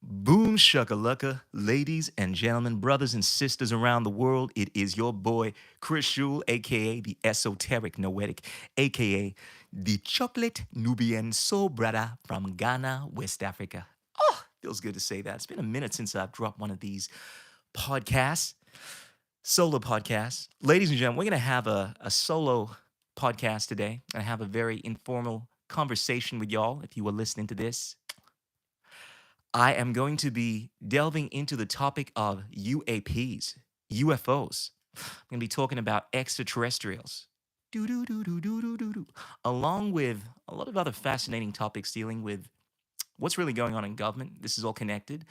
Boom shakalaka, ladies and gentlemen, brothers and sisters around the world. It is your boy Krishool, aka the esoteric noetic, aka the chocolate Nubian soul brother from Ghana, West Africa. Oh, feels good to say that. It's been a minute since I've dropped one of these podcasts, solo podcasts. Ladies and gentlemen, we're gonna have a solo podcast today. I have a very informal conversation with y'all. If you were listening to this, I am going to be delving into the topic of UAPs, UFOs. I'm going to be talking about extraterrestrials, doo-doo-doo-doo-doo-doo-doo, along with a lot of other fascinating topics dealing with what's really going on in government. This is all connected.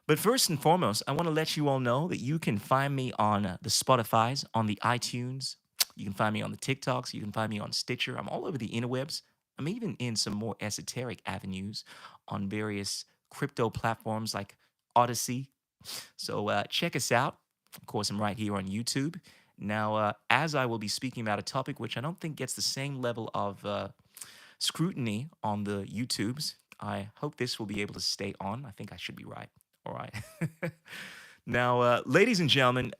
But first and foremost, I want to let you all know that you can find me on the Spotify's, on the iTunes. You can find me on the TikToks. You can find me on Stitcher. I'm all over the interwebs. I'm even in some more esoteric avenues on various crypto platforms like Odyssey. So check us out. Of course, I'm right here on YouTube. Now, as I will be speaking about a topic which I don't think gets the same level of scrutiny on the YouTubes, I hope this will be able to stay on. I think I should be right. All right. Now, ladies and gentlemen,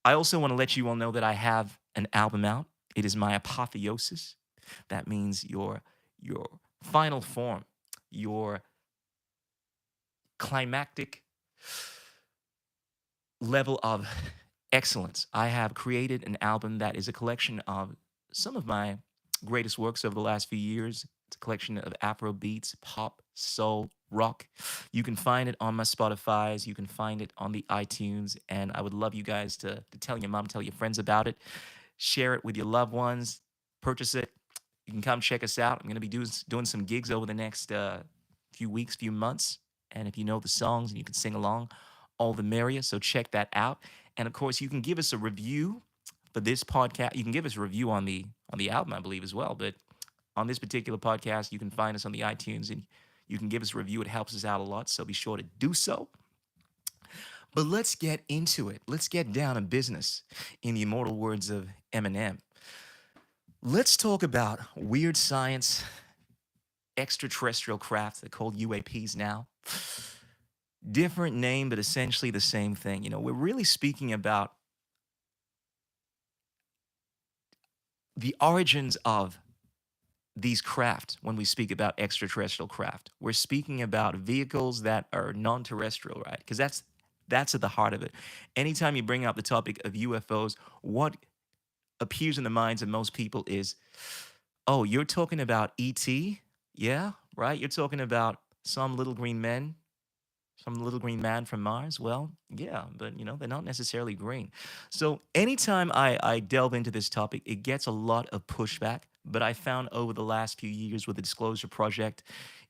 I also want to let you all know that I have an album out. It is my apotheosis. That means your final form, your climactic level of excellence. I have created an album that is a collection of some of my greatest works over the last few years. It's a collection of Afro beats, pop, soul, rock. You can find it on my Spotify's. You can find it on the iTunes. And I would love you guys to tell your mom, tell your friends about it. Share it with your loved ones. Purchase it. You can come check us out. I'm going to be doing some gigs over the next few weeks, few months. And if you know the songs and you can sing along, all the merrier. So check that out. And of course, you can give us a review for this podcast. You can give us a review on the album, I believe, as well. But on this particular podcast, you can find us on the iTunes and you can give us a review. It helps us out a lot. So be sure to do so. But let's get into it. Let's get down to business in the immortal words of Eminem. Let's talk about weird science, extraterrestrial craft. They're called UAPs now. Different name, but essentially the same thing. You know, we're really speaking about the origins of these craft when we speak about extraterrestrial craft. We're speaking about vehicles that are non-terrestrial, right? Because that's at the heart of it. Anytime you bring up the topic of UFOs, what appears in the minds of most people is, oh, you're talking about ET? Yeah, right? You're talking about some little green men, some little green man from Mars? Well, yeah, but they're not necessarily green. So anytime I delve into this topic, it gets a lot of pushback. But I found over the last few years with the Disclosure Project,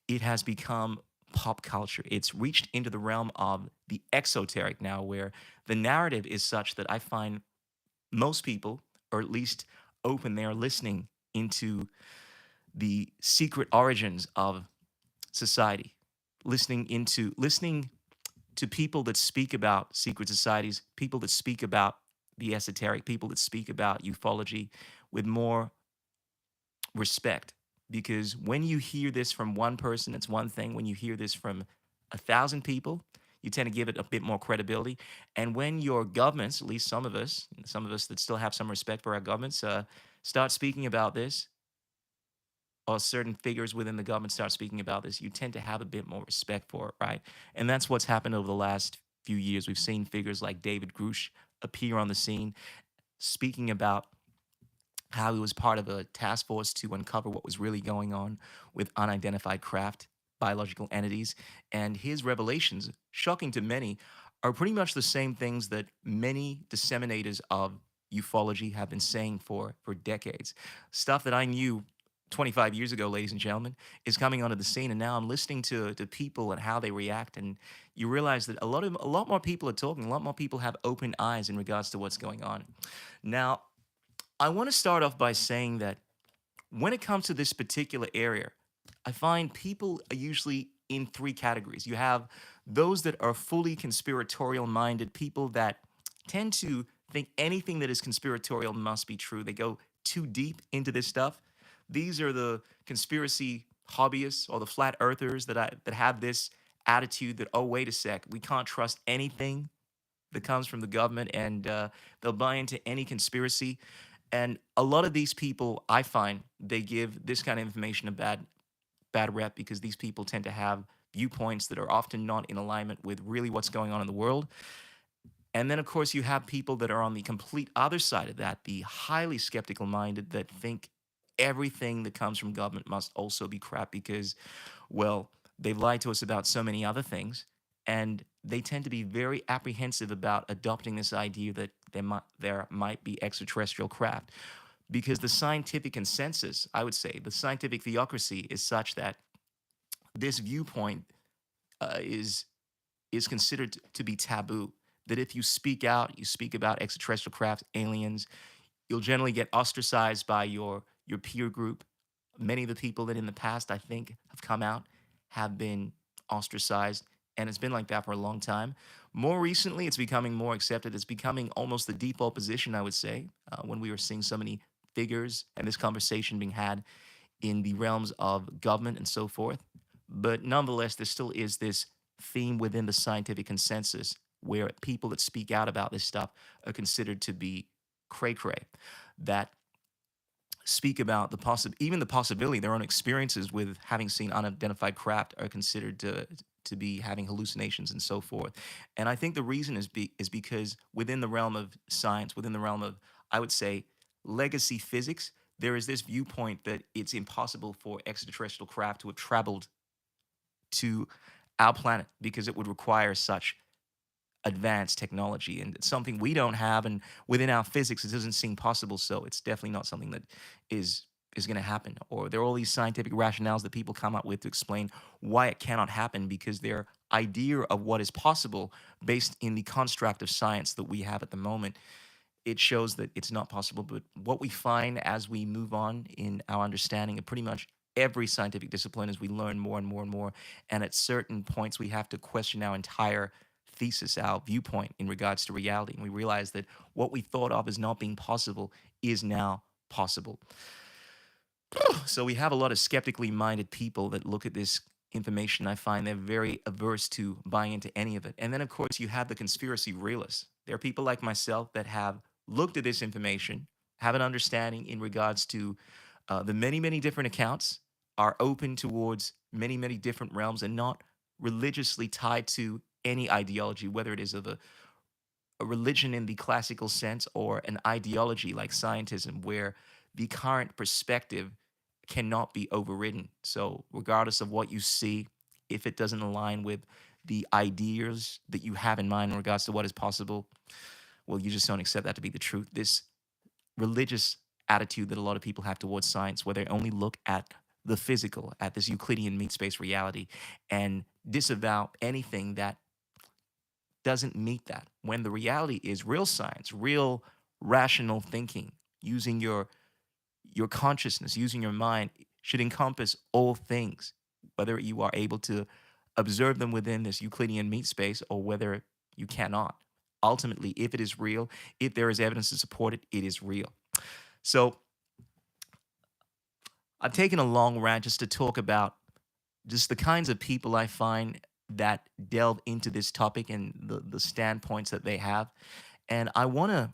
it has become pop culture. It's reached into the realm of the exoteric now, where the narrative is such that I find most people, or at least open there listening into the secret origins of society, listening to people that speak about secret societies, people that speak about the esoteric, people that speak about ufology with more respect. Because when you hear this from one person, it's one thing. When you hear this from 1,000 people, you tend to give it a bit more credibility. And when your governments, at least some of us that still have some respect for our governments, start speaking about this, or certain figures within the government start speaking about this, you tend to have a bit more respect for it, right? And that's what's happened over the last few years. We've seen figures like David Grusch appear on the scene, speaking about how he was part of a task force to uncover what was really going on with unidentified craft, biological entities. And his revelations, shocking to many, are pretty much the same things that many disseminators of ufology have been saying for decades. Stuff that I knew 25 years ago, ladies and gentlemen, is coming onto the scene. And now I'm listening to people and how they react. And you realize that a lot more people are talking, a lot more people have open eyes in regards to what's going on. Now, I want to start off by saying that when it comes to this particular area, I find people are usually in three categories. You have those that are fully conspiratorial minded, people that tend to think anything that is conspiratorial must be true. They go too deep into this stuff. These are the conspiracy hobbyists or the flat earthers that have this attitude that, oh, wait a sec, we can't trust anything that comes from the government, and they'll buy into any conspiracy. And a lot of these people, I find, they give this kind of information a bad rep because these people tend to have viewpoints that are often not in alignment with really what's going on in the world. And then, of course, you have people that are on the complete other side of that, the highly skeptical minded that think everything that comes from government must also be crap because, well, they've lied to us about so many other things. And they tend to be very apprehensive about adopting this idea that there might be extraterrestrial craft because the scientific consensus, I would say, the scientific theocracy is such that this viewpoint is considered to be taboo. That if you speak out, you speak about extraterrestrial craft, aliens, you'll generally get ostracized by your peer group. Many of the people that in the past I think have come out have been ostracized, and it's been like that for a long time. More recently, it's becoming more accepted. It's becoming almost the default position, I would say, when we were seeing so many figures and this conversation being had in the realms of government and so forth. But nonetheless, there still is this theme within the scientific consensus where people that speak out about this stuff are considered to be cray cray, that speak about even the possibility their own experiences with having seen unidentified craft are considered to be having hallucinations and so forth. And I think the reason is because within the realm of science, within the realm of, I would say, legacy physics, there is this viewpoint that it's impossible for extraterrestrial craft to have traveled to our planet because it would require such advanced technology, and it's something we don't have, and within our physics it doesn't seem possible, so it's definitely not something that is is going to happen. Or there are all these scientific rationales that people come up with to explain why it cannot happen because their idea of what is possible based in the construct of science that we have at the moment, it shows that it's not possible. But what we find as we move on in our understanding of pretty much every scientific discipline is we learn more and more and more. And at certain points, we have to question our entire thesis, our viewpoint in regards to reality. And we realize that what we thought of as not being possible is now possible. So we have a lot of skeptically minded people that look at this information. I find they're very averse to buying into any of it. And then, of course, you have the conspiracy realists. There are people like myself that have looked at this information, have an understanding in regards to the many, many different accounts, are open towards many, many different realms, and not religiously tied to any ideology, whether it is of a religion in the classical sense or an ideology like scientism, where the current perspective cannot be overridden. So, regardless of what you see, if it doesn't align with the ideas that you have in mind in regards to what is possible, well, you just don't accept that to be the truth. This religious attitude that a lot of people have towards science, where they only look at the physical, at this Euclidean meat space reality, and disavow anything that doesn't meet that. When the reality is real science, real rational thinking, using your consciousness, using your mind, should encompass all things, whether you are able to observe them within this Euclidean meat space or whether you cannot. Ultimately, if it is real, if there is evidence to support it, it is real. So I've taken a long rant just to talk about just the kinds of people I find that delve into this topic and the standpoints that they have. And I wanna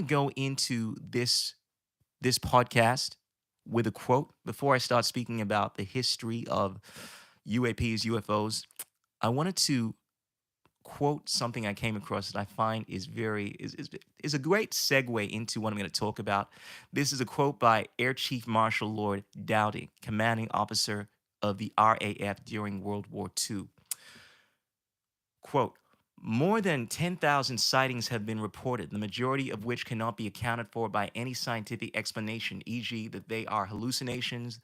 go into this podcast with a quote before I start speaking about the history of UAPs, UFOs. I wanted to quote something I came across that I find is a great segue into what I'm going to talk about. This is a quote by Air Chief Marshal Lord Dowdy, commanding officer of the RAF during World War II. Quote, more than 10,000 sightings have been reported, the majority of which cannot be accounted for by any scientific explanation, e.g., that they are hallucinations,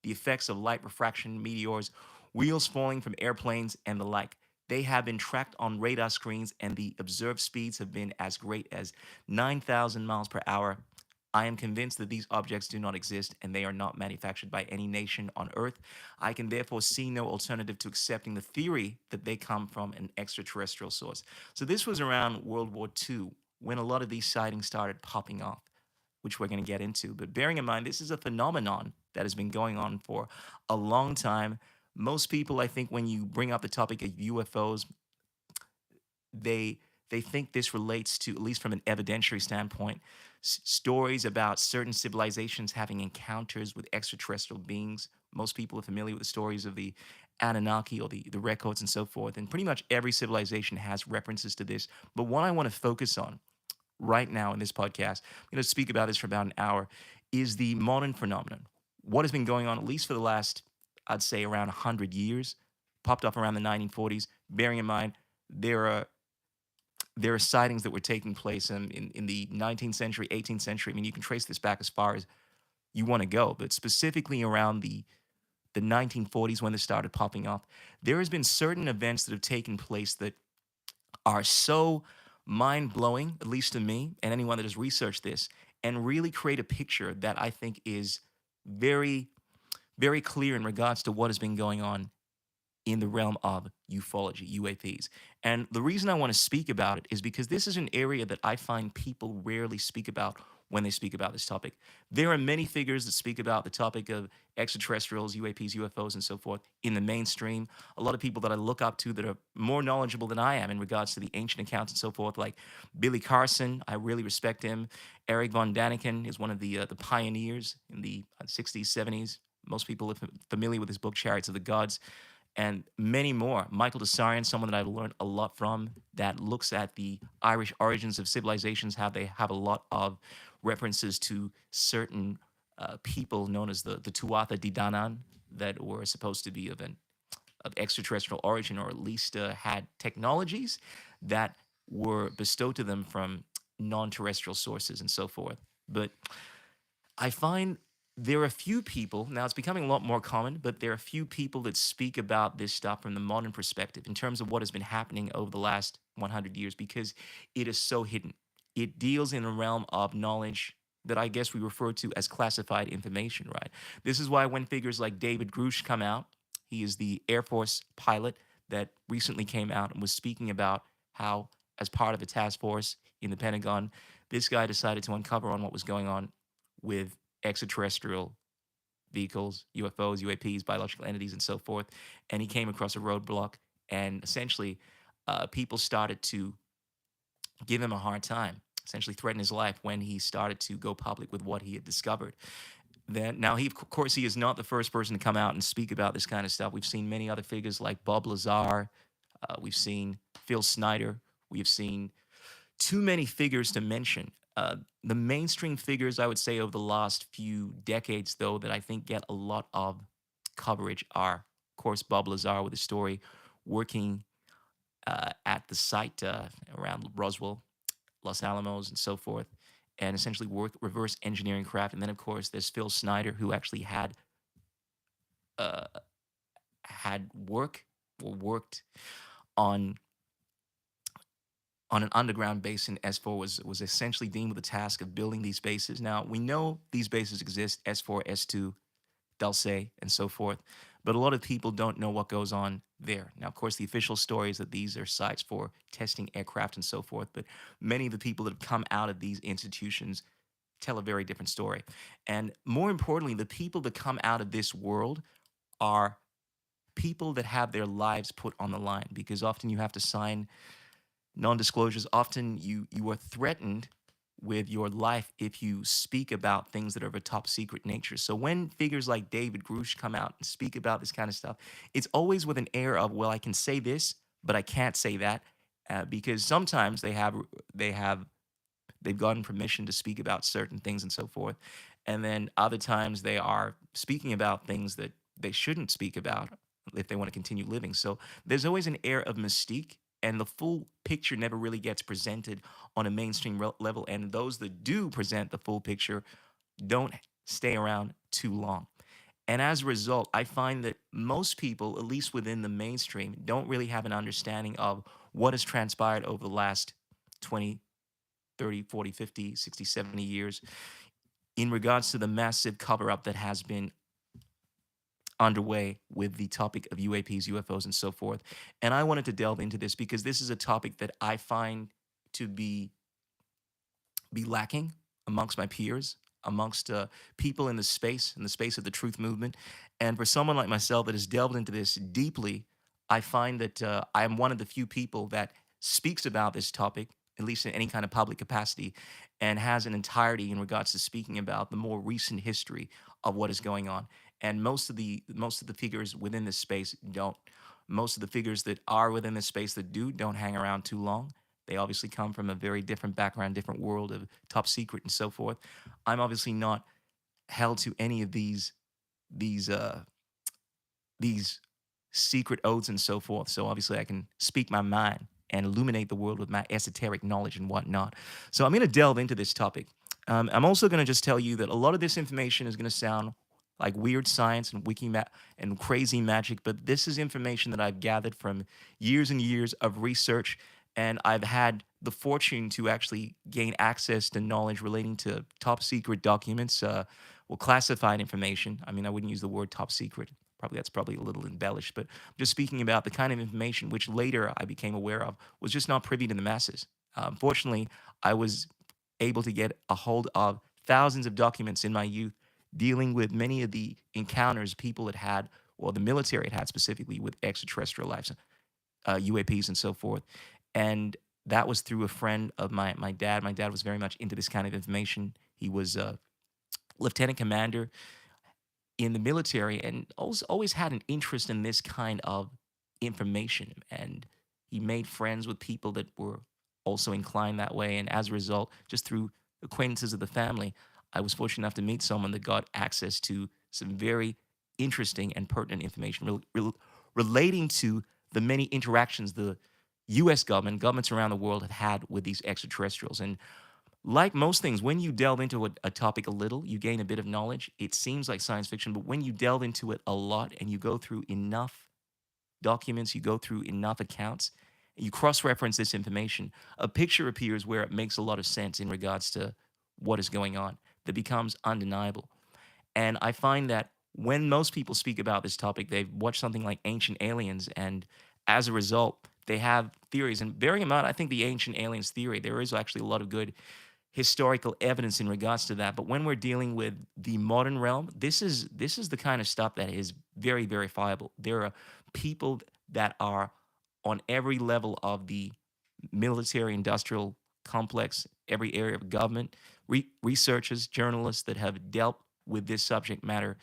the effects of light refraction, meteors, wheels falling from airplanes, and the like. They have been tracked on radar screens, and the observed speeds have been as great as 9,000 miles per hour. I am convinced that these objects do not exist and they are not manufactured by any nation on Earth. I can therefore see no alternative to accepting the theory that they come from an extraterrestrial source. So, this was around World War II when a lot of these sightings started popping off, which we're going to get into. But bearing in mind, this is a phenomenon that has been going on for a long time. most people, I think, when you bring up the topic of UFOs, they they think this relates to, at least from an evidentiary standpoint, stories about certain civilizations having encounters with extraterrestrial beings. Most people are familiar with the stories of the Anunnaki or the records and so forth, and pretty much every civilization has references to this. But what I want to focus on right now in this podcast, I'm going to speak about this for about an hour, is the modern phenomenon. What has been going on, at least for the last, I'd say, around 100 years, popped up around the 1940s. Bearing in mind, there are there are sightings that were taking place in the 19th century, 18th century. I mean, you can trace this back as far as you want to go, but specifically around the 1940s when this started popping up, there has been certain events that have taken place that are so mind blowing, at least to me and anyone that has researched this, and really create a picture that I think is very, very clear in regards to what has been going on in the realm of ufology, UAPs. And the reason I want to speak about it is because this is an area that I find people rarely speak about when they speak about this topic. There are many figures that speak about the topic of extraterrestrials, UAPs, UFOs, and so forth in the mainstream. A lot of people that I look up to that are more knowledgeable than I am in regards to the ancient accounts and so forth, like Billy Carson. I really respect him. Eric von Daniken is one of the pioneers in the 60s, 70s. Most people are familiar with his book, Chariots of the Gods, and many more. Michael Desarian, someone that I've learned a lot from, that looks at the Irish origins of civilizations, how they have a lot of references to certain people known as the Tuatha De Danann that were supposed to be of extraterrestrial origin, or at least had technologies that were bestowed to them from non-terrestrial sources and so forth. But I find there are a few people, now it's becoming a lot more common, but there are a few people that speak about this stuff from the modern perspective in terms of what has been happening over the last 100 years, because it is so hidden. It deals in a realm of knowledge that I guess we refer to as classified information, right? This is why when figures like David Grusch come out, he is the Air Force pilot that recently came out and was speaking about how, as part of a task force in the Pentagon, this guy decided to uncover on what was going on with extraterrestrial vehicles, UFOs, UAPs, biological entities, and so forth. And he came across a roadblock, and essentially, people started to give him a hard time, essentially threaten his life when he started to go public with what he had discovered. Then now he, of course, he is not the first person to come out and speak about this kind of stuff. We've seen many other figures like Bob Lazar. We've seen Phil Snyder. We've seen too many figures to mention. The mainstream figures, I would say, over the last few decades, though, that I think get a lot of coverage are, of course, Bob Lazar with his story working at the site around Roswell, Los Alamos, and so forth, and essentially work reverse engineering craft. And then, of course, there's Phil Snyder, who actually uh, had worked on on an underground base in S4, was essentially deemed with the task of building these bases. Now, we know these bases exist, S4, S2, Dulce, and so forth, but a lot of people don't know what goes on there. Now, of course, the official story is that these are sites for testing aircraft and so forth, but many of the people that have come out of these institutions tell a very different story. And more importantly, the people that come out of this world are people that have their lives put on the line, because often you have to sign non-disclosures. Often you are threatened with your life if you speak about things that are of a top secret nature. So when figures like David Grusch come out and speak about this kind of stuff, it's always with an air of, well, I can say this, but I can't say that, because sometimes they've gotten permission to speak about certain things and so forth, and then other times they are speaking about things that they shouldn't speak about if they want to continue living. So there's always an air of mystique, and the full picture never really gets presented on a mainstream level. And those that do present the full picture don't stay around too long. And as a result, I find that most people, at least within the mainstream, don't really have an understanding of what has transpired over the last 20, 30, 40, 50, 60, 70 years in regards to the massive cover up that has been underway with the topic of UAPs, UFOs, and so forth. And I wanted to delve into this because this is a topic that I find to be lacking amongst my peers. amongst people in the space of the truth movement. And for someone like myself that has delved into this deeply, I find that I am one of the few people that speaks about this topic, at least in any kind of public capacity, and has an entirety in regards to speaking about the more recent history of what is going on. And most of the figures within this space don't. Most of the figures that are within this space that don't hang around too long. They obviously come from a very different background, different world of top secret and so forth. I'm obviously not held to any of these uh these secret oaths and so forth. So obviously I can speak my mind and illuminate the world with my esoteric knowledge and whatnot. So I'm going to delve into this topic. I'm also going to just tell you that a lot of this information is going to sound like weird science and and crazy magic, but this is information that I've gathered from years and years of research, and I've had the fortune to actually gain access to knowledge relating to top secret documents, well, classified information. I mean, I wouldn't use the word top secret. Probably that's probably a little embellished, but I'm just speaking about the kind of information which later I became aware of was just not privy to the masses. Fortunately, I was able to get a hold of thousands of documents in my youth dealing with many of the encounters people had had, or the military had had specifically with extraterrestrial life, UAPs and so forth. And that was through a friend of my dad. My dad was very much into this kind of information. He was a lieutenant commander in the military and always had an interest in this kind of information. And he made friends with people that were also inclined that way. And as a result, just through acquaintances of the family, I was fortunate enough to meet someone that got access to some very interesting and pertinent information relating to the many interactions the US government, governments around the world have had with these extraterrestrials. And like most things, when you delve into a topic a little, you gain a bit of knowledge. It seems like science fiction, but when you delve into it a lot and you go through enough documents, you go through enough accounts, and you cross reference this information, a picture appears where it makes a lot of sense in regards to what is going on that becomes undeniable. And I find that when most people speak about this topic, they've watched something like Ancient Aliens, and as a result, they have theories. And bearing in mind, I think the Ancient Aliens theory, there is actually a lot of good historical evidence in regards to that. But when we're dealing with the modern realm, this is the kind of stuff that is very verifiable. There are people that are on every level of the military industrial complex, every area of government, researchers, journalists that have dealt with this subject matter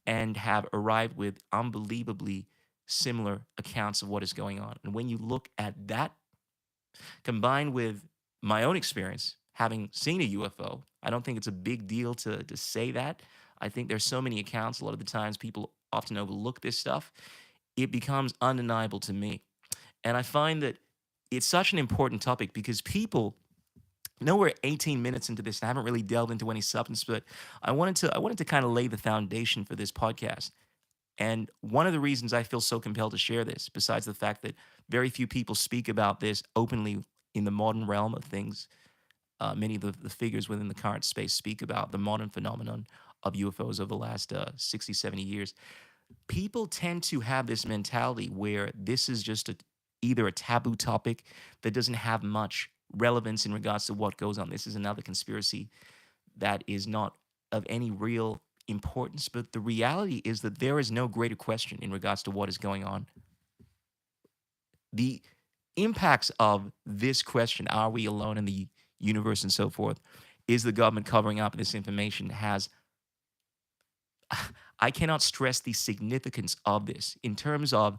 and have arrived with unbelievably similar accounts of what is going on. And when you look at that combined with my own experience having seen a UFO, I don't think it's a big deal to say that. I think there's so many accounts. A lot of the times people often overlook this stuff. It becomes undeniable to me. And I find that it's such an important topic because people know we're 18 minutes into this and I haven't really delved into any substance, but I wanted to kind of lay the foundation for this podcast. And one of the reasons I feel so compelled to share this, besides the fact that very few people speak about this openly in the modern realm of things, many of the figures within the current space speak about the modern phenomenon of UFOs over the last 60, 70 years. People tend to have this mentality where this is just either a taboo topic that doesn't have much relevance in regards to what goes on. This is another conspiracy that is not of any real importance. But the reality is that there is no greater question in regards to what is going on. The impacts of this question, are we alone in the universe and so forth, is the government covering up this information, has I cannot stress the significance of this in terms of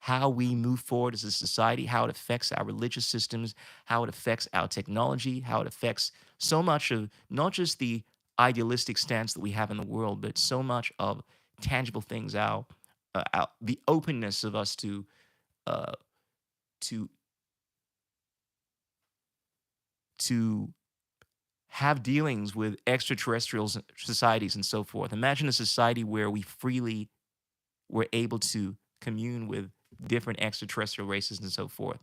how we move forward as a society, how it affects our religious systems, how it affects our technology, how it affects so much of not just the idealistic stance that we have in the world, but so much of tangible things, the openness of us uh, to to have dealings with extraterrestrial societies and so forth. Imagine a society where we freely were able to commune with different extraterrestrial races and so forth.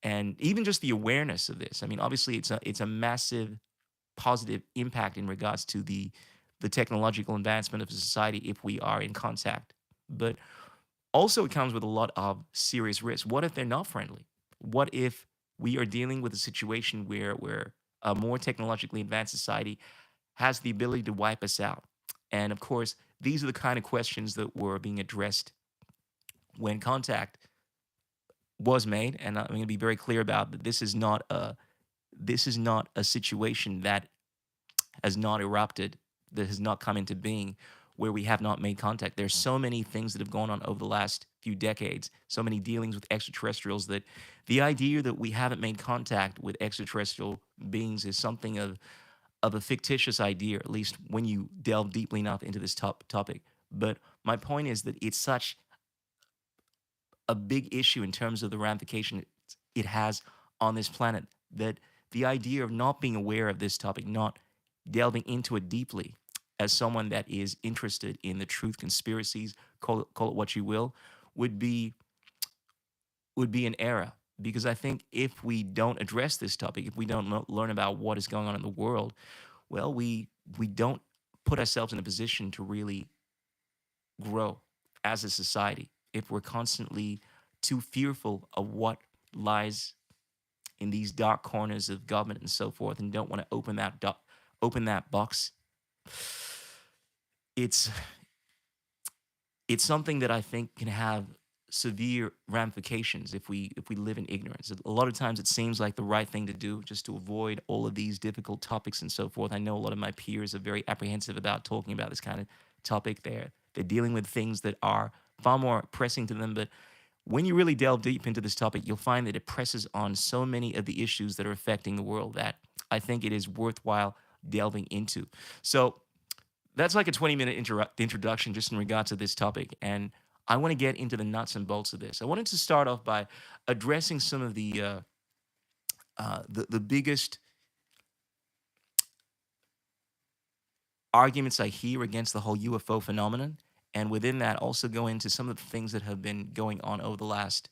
And even just the awareness of this. I mean, obviously it's a massive positive impact in regards to the technological advancement of society if we are in contact. But also it comes with a lot of serious risks. What if they're not friendly? What if we are dealing with a situation where we're a more technologically advanced society has the ability to wipe us out. And of course, these are the kind of questions that were being addressed when contact was made. And I'm going to be very clear about that. This is not a situation that has not erupted, that has not come into being, where we have not made contact. There's so many things that have gone on over the last few decades, so many dealings with extraterrestrials, that the idea that we haven't made contact with extraterrestrial beings is something of a fictitious idea, at least when you delve deeply enough into this topic. But my point is that it's such a big issue in terms of the ramification it has on this planet, that the idea of not being aware of this topic, not delving into it deeply as someone that is interested in the truth conspiracies, call it what you will, would be would be an error. Because I think if we don't address this topic, if we don't learn about what is going on in the world, well, we don't put ourselves in a position to really grow as a society if we're constantly too fearful of what lies in these dark corners of government and so forth, and don't want to open that box. It's it's something that I think can have severe ramifications if we live in ignorance. A lot of times it seems like the right thing to do just to avoid all of these difficult topics and so forth. I know a lot of my peers are very apprehensive about talking about this kind of topic. They're dealing with things that are far more pressing to them, but when you really delve deep into this topic, you'll find that it presses on so many of the issues that are affecting the world that I think it is worthwhile delving into. So that's like a 20-minute introduction just in regards to this topic. And I want to get into the nuts and bolts of this. I wanted to start off by addressing some of the biggest arguments I hear against the whole UFO phenomenon. And within that, also go into some of the things that have been going on over the last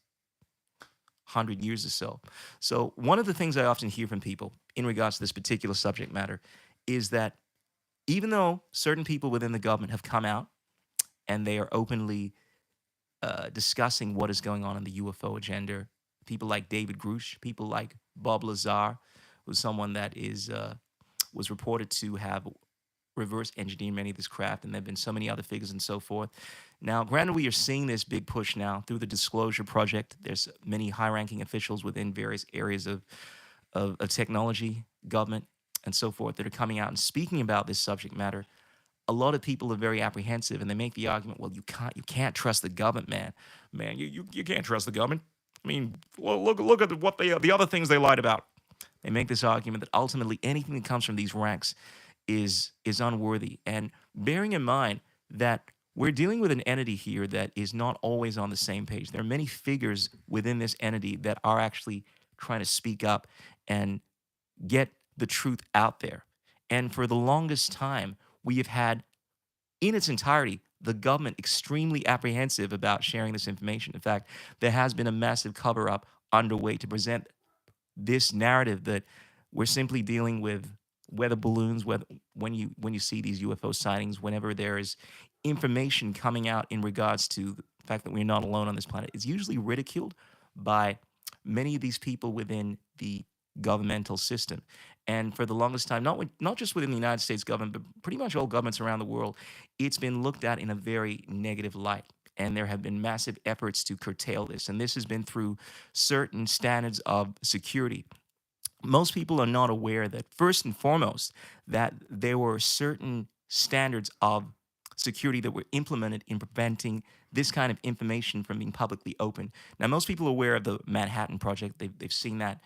100 years or so. So, one of the things I often hear from people in regards to this particular subject matter is that even though certain people within the government have come out and they are openly discussing what is going on in the UFO agenda, people like David Grusch, people like Bob Lazar, who's someone that is was reported to have reverse engineered many of this craft, and there have been so many other figures and so forth. Now, granted, we are seeing this big push now through the Disclosure Project. There's many high-ranking officials within various areas of technology, government, and so forth that are coming out and speaking about this subject matter. A lot of people are very apprehensive, and they make the argument, well, you can't trust the government, man. You can't trust the government. I mean, look at what the other things they lied about. They make this argument that ultimately anything that comes from these ranks is unworthy. And bearing in mind that we're dealing with an entity here that is not always on the same page. There are many figures within this entity that are actually trying to speak up and get the truth out there. And for the longest time, we have had in its entirety the government extremely apprehensive about sharing this information. In fact, there has been a massive cover up underway to present this narrative that we're simply dealing with weather balloons. When you see these UFO sightings, whenever there is information coming out in regards to the fact that we're not alone on this planet, it's usually ridiculed by many of these people within the governmental system. And for the longest time, not just within the United States government, but pretty much all governments around the world, it's been looked at in a very negative light. And there have been massive efforts to curtail this. And this has been through certain standards of security. Most people are not aware that first and foremost that there were certain standards of security that were implemented in preventing this kind of information from being publicly open. Now, most people are aware of the Manhattan Project. They've seen that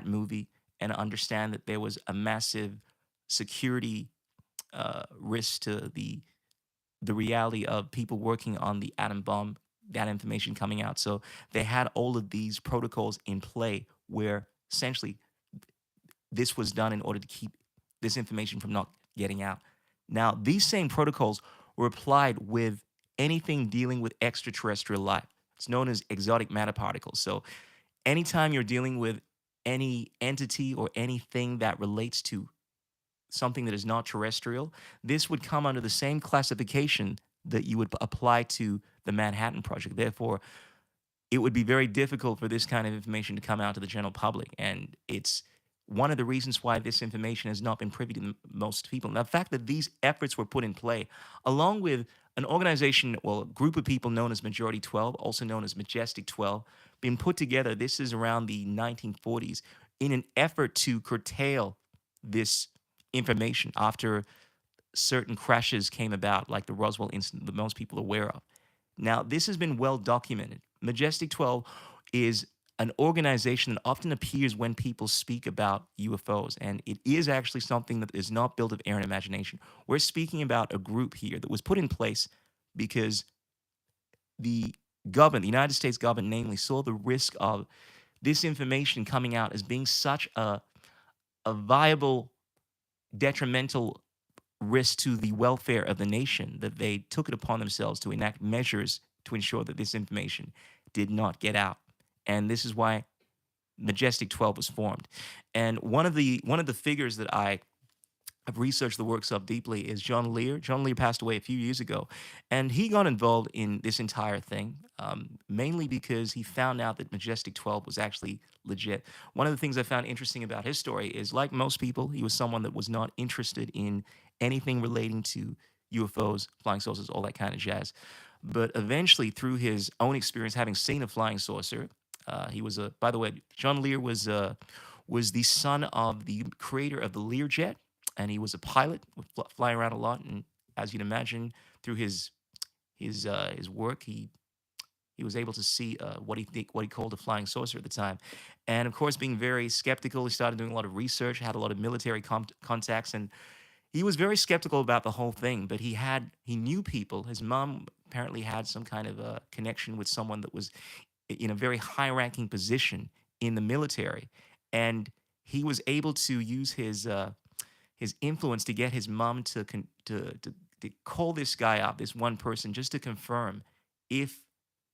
movie and understand that there was a massive security risk to the reality of people working on the atom bomb, that information coming out. So they had all of these protocols in play where essentially this was done in order to keep this information from not getting out. Now, these same protocols were applied with anything dealing with extraterrestrial life. It's known as exotic matter particles. So anytime you're dealing with any entity or anything that relates to something that is not terrestrial, this would come under the same classification that you would apply to the Manhattan Project. Therefore, it would be very difficult for this kind of information to come out to the general public. And it's one of the reasons why this information has not been privy to most people. Now, the fact that these efforts were put in play, along with an organization, well, a group of people known as Majority 12, also known as Majestic 12, being put together, this is around the 1940s, in an effort to curtail this information after certain crashes came about, like the Roswell incident that most people are aware of. Now, this has been well documented. Majestic 12 is an organization that often appears when people speak about UFOs, and it is actually something that is not built of air and imagination. We're speaking about a group here that was put in place because the government, the United States government, namely, saw the risk of this information coming out as being such a viable, detrimental risk to the welfare of the nation that they took it upon themselves to enact measures to ensure that this information did not get out. And this is why Majestic 12 was formed. And one of the figures that I've researched the works of deeply is John Lear. John Lear passed away a few years ago, and he got involved in this entire thing mainly because he found out that Majestic 12 was actually legit. One of the things I found interesting about his story is, like most people, he was someone that was not interested in anything relating to UFOs, flying saucers, all that kind of jazz. But eventually, through his own experience, having seen a flying saucer, he was a. By the way, John Lear was the son of the creator of the Learjet, and he was a pilot, would fly around a lot. And as you'd imagine, through his work, he was able to see what he called a flying saucer at the time. And of course, being very skeptical, he started doing a lot of research, had a lot of military contacts, and he was very skeptical about the whole thing. But he knew people. His mom apparently had some kind of a connection with someone that was in a very high-ranking position in the military, and he was able to use his influence to get his mom to call this guy up, this one person, just to confirm if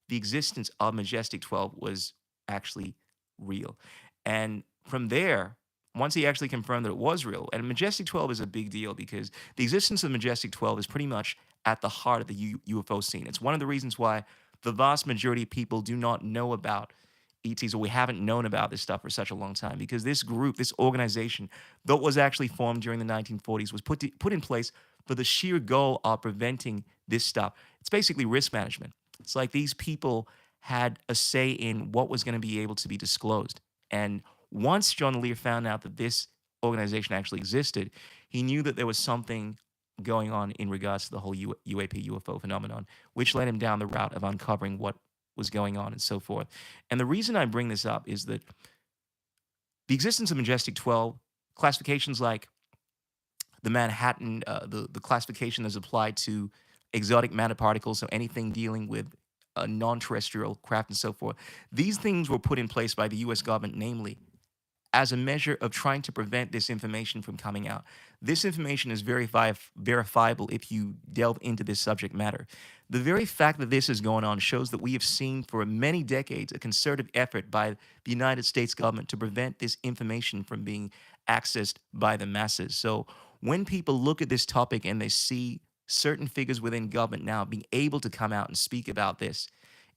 the existence of Majestic 12 was actually real. And from there, once he actually confirmed that it was real, and Majestic 12 is a big deal because the existence of Majestic 12 is pretty much at the heart of the UFO scene. It's one of the reasons why the vast majority of people do not know about ETs, or we haven't known about this stuff for such a long time, because this group, this organization that was actually formed during the 1940s was put in place for the sheer goal of preventing this stuff. It's basically risk management. It's like these people had a say in what was going to be able to be disclosed. And once John Lear found out that this organization actually existed, he knew that there was something going on in regards to the whole UAP UFO phenomenon, which led him down the route of uncovering what was going on and so forth. And the reason I bring this up is that the existence of Majestic 12, classifications like the Manhattan, the classification that's applied to exotic matter particles, so anything dealing with non-terrestrial craft and so forth, these things were put in place by the U.S. government, namely as a measure of trying to prevent this information from coming out. This information is very verifiable if you delve into this subject matter. The very fact that this is going on shows that we have seen for many decades a concerted effort by the United States government to prevent this information from being accessed by the masses. So when people look at this topic and they see certain figures within government now being able to come out and speak about this,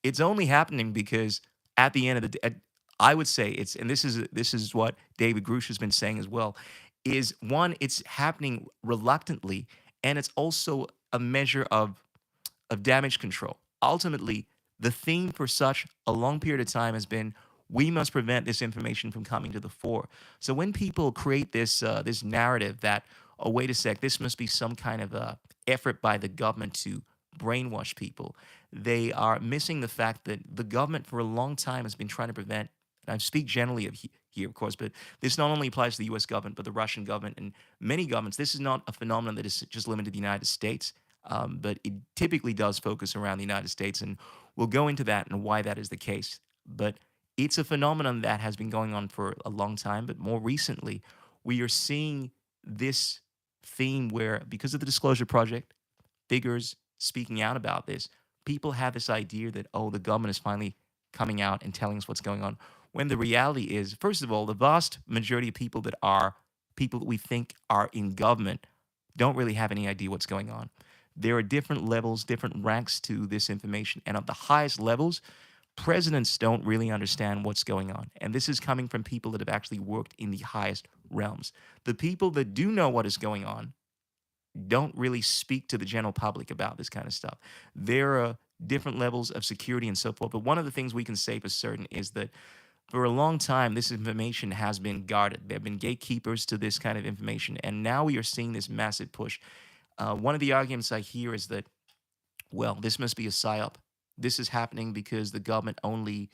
it's only happening because at the end of the day, I would say it's, and this is what David Grusch has been saying as well, is one, it's happening reluctantly, and it's also a measure of damage control. Ultimately, the theme for such a long period of time has been we must prevent this information from coming to the fore. So when people create this narrative that, oh, wait a sec, this must be some kind of effort by the government to brainwash people, they are missing the fact that the government for a long time has been trying to prevent, and I speak generally of here, of course, but this not only applies to the U.S. government, but the Russian government and many governments. This is not a phenomenon that is just limited to the United States, but it typically does focus around the United States, and we'll go into that and why that is the case. But it's a phenomenon that has been going on for a long time, but more recently, we are seeing this theme where, because of the Disclosure Project, figures speaking out about this, people have this idea that, oh, the government is finally coming out and telling us what's going on. When the reality is, first of all, the vast majority of people that are people that we think are in government don't really have any idea what's going on. There are different levels, different ranks to this information. And of the highest levels, presidents don't really understand what's going on. And this is coming from people that have actually worked in the highest realms. The people that do know what is going on don't really speak to the general public about this kind of stuff. There are different levels of security and so forth. But one of the things we can say for certain is that for a long time, this information has been guarded. There have been gatekeepers to this kind of information. And now we are seeing this massive push. One of the arguments I hear is that, well, this must be a psyop. This is happening because the government only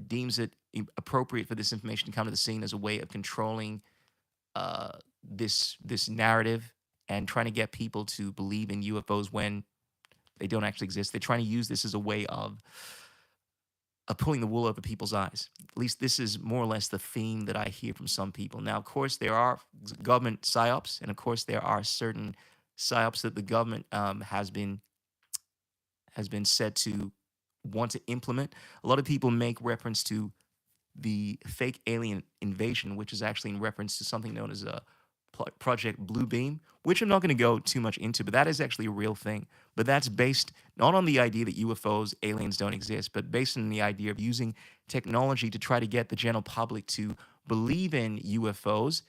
deems it appropriate for this information to come to the scene as a way of controlling uh, this narrative and trying to get people to believe in UFOs when they don't actually exist. They're trying to use this as a way of pulling the wool over people's eyes. At least this is more or less the theme that I hear from some people. Now, of course, there are government psyops, and of course, there are certain psyops that the government has been said to want to implement. A lot of people make reference to the fake alien invasion, which is actually in reference to something known as a Project Bluebeam, which I'm not going to go too much into, but that is actually a real thing. But that's based not on the idea that UFOs, aliens don't exist, but based on the idea of using technology to try to get the general public to believe in UFOs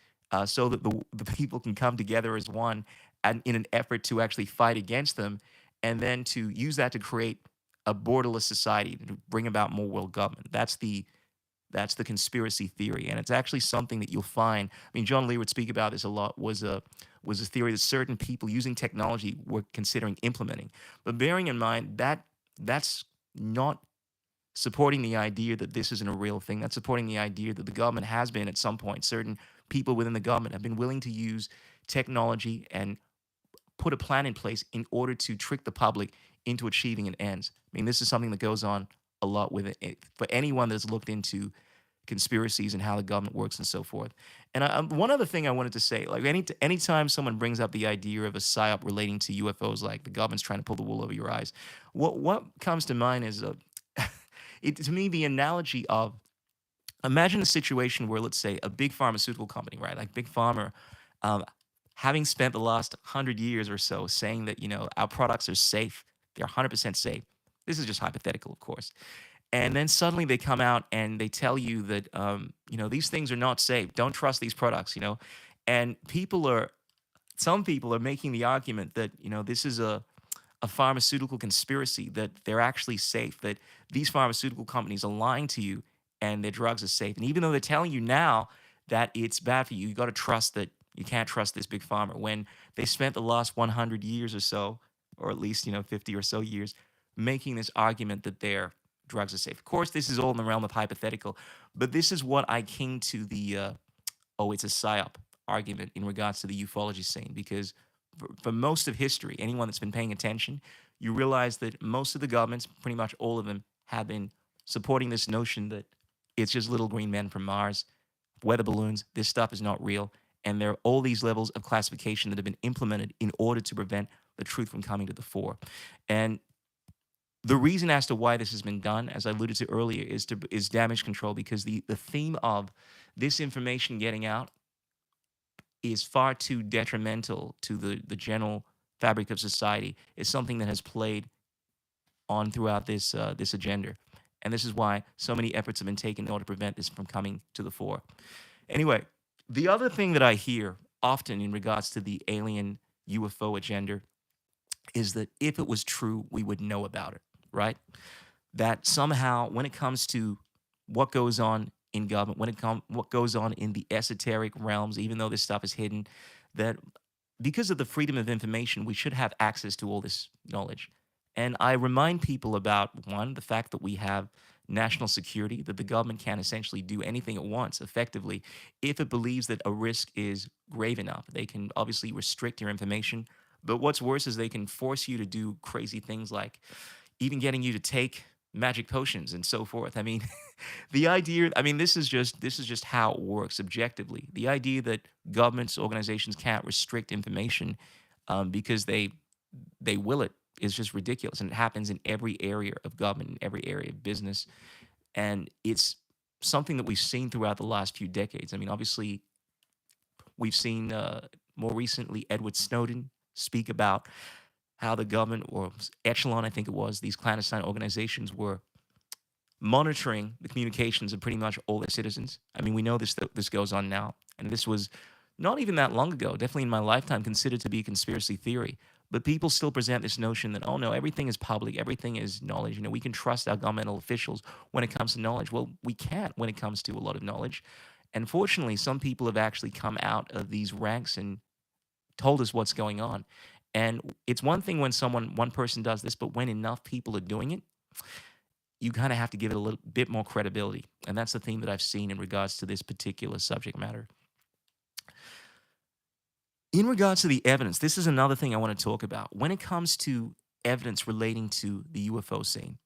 so that the people can come together as one and in an effort to actually fight against them, and then to use that to create a borderless society to bring about more world government. That's the conspiracy theory, and it's actually something that you'll find. I mean, John Lee would speak about this a lot. Was a theory that certain people using technology were considering implementing, but bearing in mind that that's not supporting the idea that this isn't a real thing. That's supporting the idea that the government has been at some point. Certain people within the government have been willing to use technology and put a plan in place in order to trick the public into achieving an ends. I mean, this is something that goes on a lot with it for anyone that's looked into conspiracies and how the government works and so forth. And one other thing I wanted to say, like anytime someone brings up the idea of a psyop relating to UFOs, like the government's trying to pull the wool over your eyes, what comes to mind is to me the analogy of imagine a situation where, let's say, a big pharmaceutical company, right, like Big Pharma, um, having spent the last 100 years or so saying that our products are safe, they're 100% safe. This is just hypothetical, of course. And then suddenly they come out and they tell you that these things are not safe. Don't trust these products. And some people are making the argument that this is a pharmaceutical conspiracy, that they're actually safe, that these pharmaceutical companies are lying to you and their drugs are safe. And even though they're telling you now that it's bad for you, you got to trust that you can't trust this big pharma when they spent the last 100 years or so, or at least 50 or so years, making this argument that their drugs are safe. Of course, this is all in the realm of hypothetical, but this is what I came to the oh, it's a psyop argument in regards to the ufology scene, because for most of history, anyone that's been paying attention, you realize that most of the governments, pretty much all of them, have been supporting this notion that it's just little green men from Mars, weather balloons, this stuff is not real. And there are all these levels of classification that have been implemented in order to prevent the truth from coming to the fore. And the reason as to why this has been done, as I alluded to earlier, is damage control, because the theme of this information getting out is far too detrimental to the general fabric of society. Is something that has played on throughout this agenda, and this is why so many efforts have been taken in order to prevent this from coming to the fore. Anyway, the other thing that I hear often in regards to the alien UFO agenda is that if it was true, we would know about it, right? That somehow, when it comes to what goes on in government, what goes on in the esoteric realms, even though this stuff is hidden, that because of the freedom of information, we should have access to all this knowledge. And I remind people about one, the fact that we have national security, that the government can essentially do anything it wants effectively if it believes that a risk is grave enough. They can obviously restrict your information, but what's worse is they can force you to do crazy things like even getting you to take magic potions and so forth. I mean, the idea, I mean, this is just how it works objectively. The idea that governments, organizations can't restrict information because they will it is just ridiculous, and it happens in every area of government, in every area of business, and it's something that we've seen throughout the last few decades. I mean, obviously, we've seen more recently Edward Snowden speak about how the government, or Echelon, I think it was, these clandestine organizations were monitoring the communications of pretty much all their citizens. I mean, we know this goes on now, and this was not even that long ago, definitely in my lifetime, considered to be a conspiracy theory. But people still present this notion that, oh no, everything is public, everything is knowledge. You know, we can trust our governmental officials when it comes to knowledge. Well, we can't when it comes to a lot of knowledge. And fortunately, some people have actually come out of these ranks and told us what's going on. And it's one thing when one person does this, but when enough people are doing it, you kind of have to give it a little bit more credibility. And that's the theme that I've seen in regards to this particular subject matter. In regards to the evidence, this is another thing I want to talk about. When it comes to evidence relating to the UFO scene,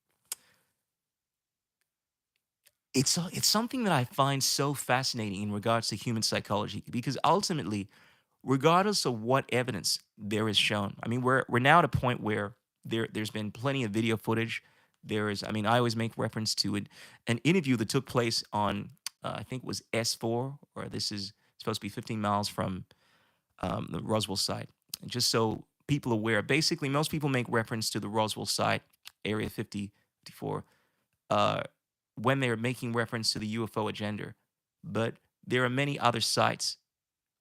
it's something that I find so fascinating in regards to human psychology because ultimately, regardless of what evidence there is shown, I mean, we're now at a point where there's been plenty of video footage. There is, I mean, I always make reference to an interview that took place on, I think it was S4, or this is supposed to be 15 miles from the Roswell site. And just so people are aware, basically, most people make reference to the Roswell site, Area 50, 54, uh, when they're making reference to the UFO agenda. But there are many other sites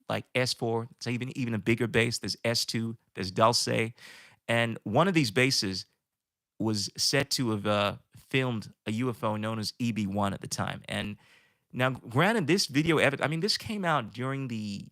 like S4, it's even a bigger base. There's S2, there's Dulce. And one of these bases was said to have filmed a UFO known as EB1 at the time. And now, granted, this video evidence, I mean, this came out during the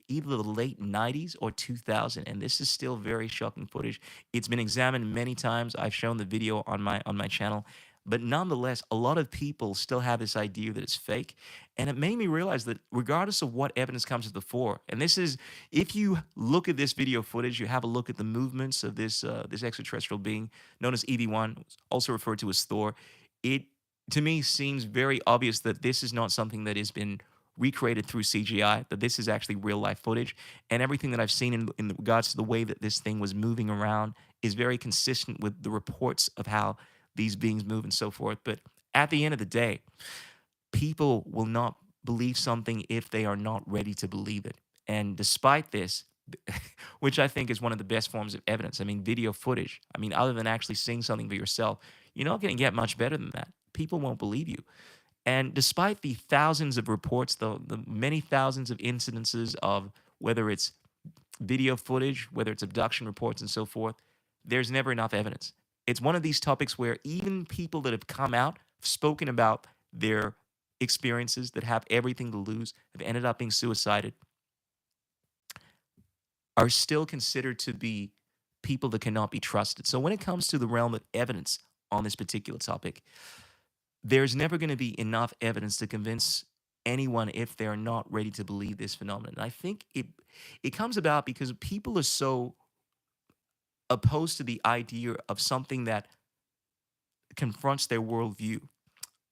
either the late 90s or 2000, and this is still very shocking footage. It's been examined many times. I've shown the video on my channel, but nonetheless, a lot of people still have this idea that it's fake, and it made me realize that regardless of what evidence comes to the fore, and this is if you look at this video footage, you have a look at the movements of this extraterrestrial being known as EV1, also referred to as Thor. It to me seems very obvious that this is not something that has been recreated through CGI, that this is actually real life footage. And everything that I've seen in regards to the way that this thing was moving around is very consistent with the reports of how these beings move and so forth. But at the end of the day, people will not believe something if they are not ready to believe it. And despite this, which I think is one of the best forms of evidence, I mean, video footage, I mean, other than actually seeing something for yourself, you're not going to get much better than that. People won't believe you. And despite the thousands of reports, the many thousands of incidences of whether it's video footage, whether it's abduction reports and so forth, there's never enough evidence. It's one of these topics where even people that have come out, spoken about their experiences that have everything to lose, have ended up being suicided, are still considered to be people that cannot be trusted. So when it comes to the realm of evidence on this particular topic, there's never going to be enough evidence to convince anyone if they're not ready to believe this phenomenon. And I think it comes about because people are so opposed to the idea of something that confronts their worldview.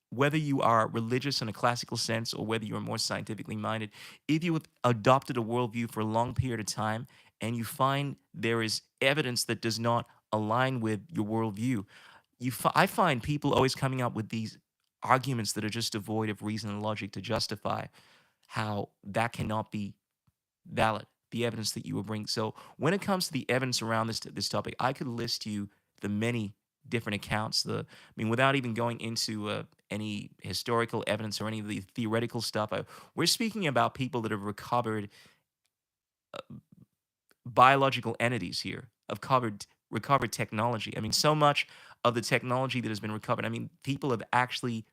Whether you are religious in a classical sense or whether you're more scientifically minded, if you have adopted a worldview for a long period of time and you find there is evidence that does not align with your worldview, I find people always coming up with these arguments that are just devoid of reason and logic to justify how that cannot be valid, the evidence that you will bring. So when it comes to the evidence around this topic, I could list you the many different accounts. I mean, without even going into any historical evidence or any of the theoretical stuff, we're speaking about people that have recovered biological entities here, have recovered technology. I mean, so much of the technology that has been recovered, I mean, people have actually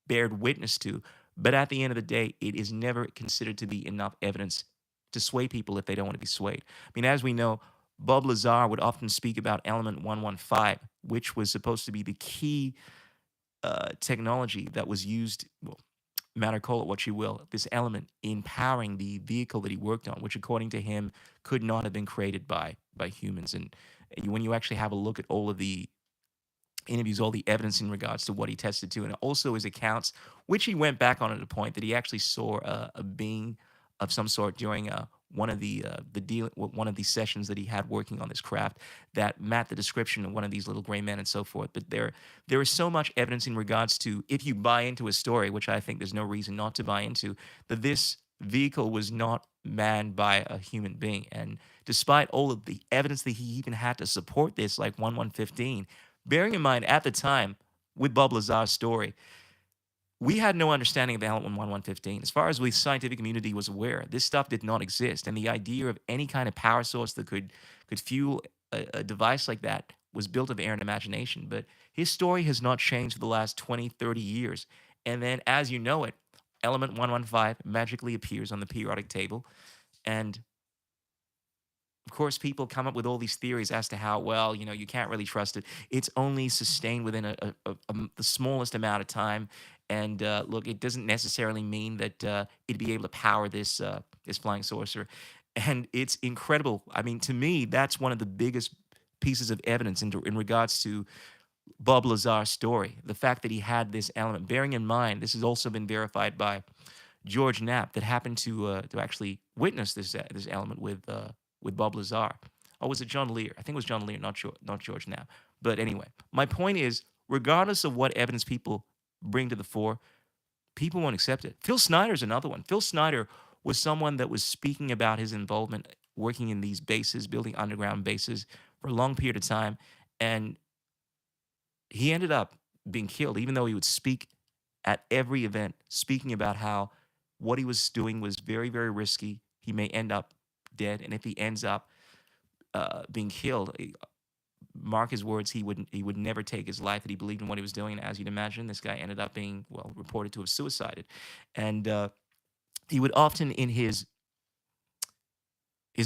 bared witness to. But at the end of the day, it is never considered to be enough evidence to sway people if they don't want to be swayed. I mean, as we know, Bob Lazar would often speak about element 115, which was supposed to be the key technology that was used, well, matter call it what you will, this element in powering the vehicle that he worked on, which according to him could not have been created by humans. And when you actually have a look at all of the interviews, all the evidence in regards to what he tested to, and also his accounts, which he went back on at a point that he actually saw a being of some sort during one of these sessions that he had working on this craft that met the description of one of these little gray men and so forth. But there is so much evidence in regards to, if you buy into a story, which I think there's no reason not to buy into, that this vehicle was not manned by a human being. And despite all of the evidence that he even had to support this, like 1115, bearing in mind at the time, with Bob Lazar's story, we had no understanding of element 1115. As far as the scientific community was aware, this stuff did not exist. And the idea of any kind of power source that could fuel a device like that was built of air and imagination. But his story has not changed for the last 20, 30 years. And then, as you know it, element 115 magically appears on the periodic table. And of course, people come up with all these theories as to how, well, you can't really trust it. It's only sustained within the smallest amount of time. And look, it doesn't necessarily mean that it'd be able to power this flying saucer. And it's incredible. I mean, to me, that's one of the biggest pieces of evidence in regards to Bob Lazar's story. The fact that he had this element, bearing in mind, this has also been verified by George Knapp, that happened to actually witness this element with Bob Lazar. Or was it John Lear? I think it was John Lear, not George Knapp. But anyway, my point is, regardless of what evidence people bring to the fore, people won't accept it. Phil Snyder's another one. Phil Snyder was someone that was speaking about his involvement working in these bases, building underground bases for a long period of time, and he ended up being killed, even though he would speak at every event, speaking about how what he was doing was very, very risky. He may end up dead, and if he ends up being killed, mark his words, he would never take his life. That he believed in what he was doing. And as you'd imagine, this guy ended up being, well, reported to have suicided, and he would often in his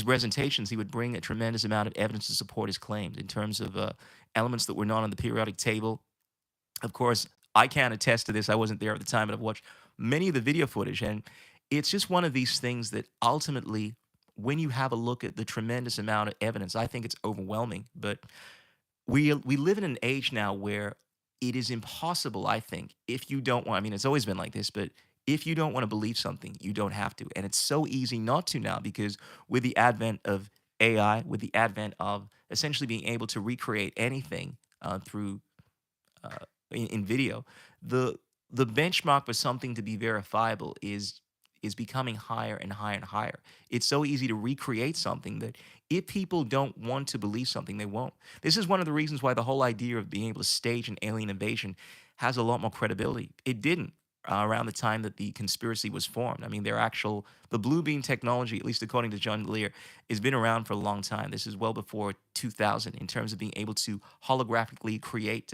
presentations, he would bring a tremendous amount of evidence to support his claims in terms of elements that were not on the periodic table. Of course, I can't attest to this. I wasn't there at the time, but I've watched many of the video footage, and it's just one of these things that ultimately, when you have a look at the tremendous amount of evidence, I think it's overwhelming. But we live in an age now where it is impossible, I think, if you don't want, I mean, it's always been like this, but if you don't want to believe something, you don't have to. And it's so easy not to now, because with the advent of AI, with the advent of essentially being able to recreate anything through uh, in video, the the benchmark for something to be verifiable is becoming higher and higher and higher. It's so easy to recreate something that if people don't want to believe something, they won't. This is one of the reasons why the whole idea of being able to stage an alien invasion has a lot more credibility. It didn't around the time that the conspiracy was formed. I mean, the blue beam technology, at least according to John Lear, has been around for a long time. This is well before 2000 in terms of being able to holographically create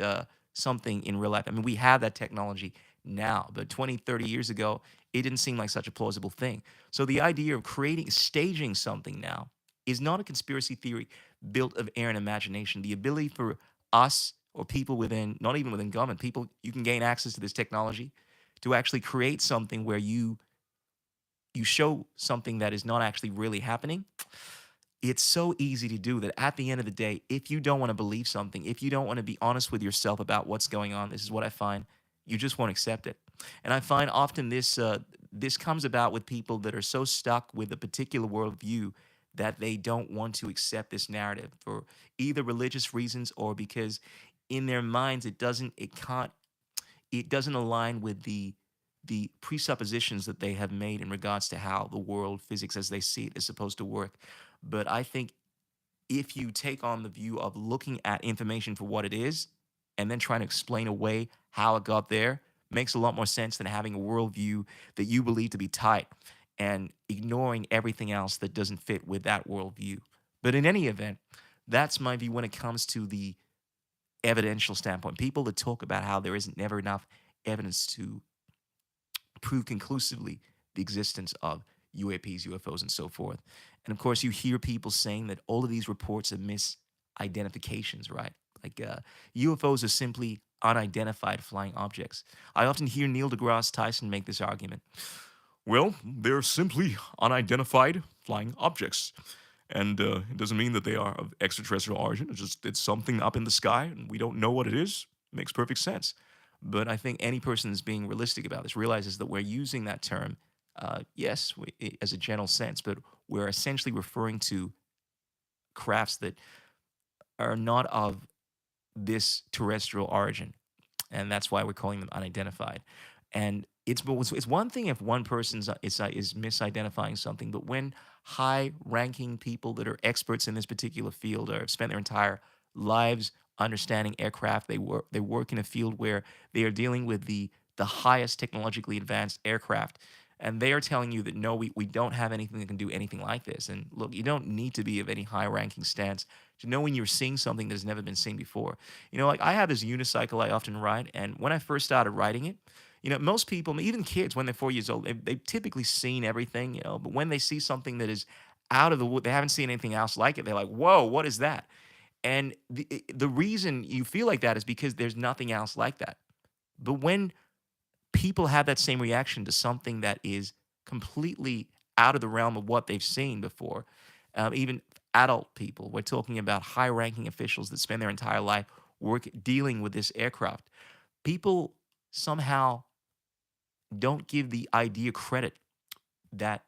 something in real life. I mean, we have that technology now, but 20, 30 years ago, it didn't seem like such a plausible thing. So the idea of staging something now is not a conspiracy theory built of air and imagination. The ability for us or people within, not even within government, people, you can gain access to this technology to actually create something where you show something that is not actually really happening. It's so easy to do that at the end of the day, if you don't want to believe something, if you don't want to be honest with yourself about what's going on, this is what I find, you just won't accept it. And I find often this comes about with people that are so stuck with a particular worldview that they don't want to accept this narrative for either religious reasons or because in their minds it doesn't align with the presuppositions that they have made in regards to how the world physics as they see it is supposed to work. But I think if you take on the view of looking at information for what it is and then trying to explain away how it got there, makes a lot more sense than having a worldview that you believe to be tight and ignoring everything else that doesn't fit with that worldview. But in any event, that's my view when it comes to the evidential standpoint. People that talk about how there isn't never enough evidence to prove conclusively the existence of UAPs, UFOs, and so forth. And of course, you hear people saying that all of these reports are misidentifications, right? Like UFOs are simply unidentified flying objects. I often hear Neil deGrasse Tyson make this argument. Well, they're simply unidentified flying objects. And it doesn't mean that they are of extraterrestrial origin. It's something up in the sky, and we don't know what it is. Makes perfect sense. But I think any person that's being realistic about this realizes that we're using that term, yes, as a general sense, but we're essentially referring to crafts that are not of this terrestrial origin, and that's why we're calling them unidentified. And it's one thing if one person is misidentifying something, but when high-ranking people that are experts in this particular field or have spent their entire lives understanding aircraft. They work in a field where they are dealing with the highest technologically advanced aircraft. And they are telling you that no, we don't have anything that can do anything like this. And look, you don't need to be of any high ranking stance to know when you're seeing something that has never been seen before. Like I have this unicycle I often ride, and when I first started riding it, most people, even kids, when they're 4 years old, they've typically seen everything, but when they see something that is out of the wood, they haven't seen anything else like it. They're like, whoa, what is that? And the reason you feel like that is because there's nothing else like that. But when people have that same reaction to something that is completely out of the realm of what they've seen before, even adult people, we're talking about high ranking officials that spend their entire life dealing with this aircraft. People somehow don't give the idea credit that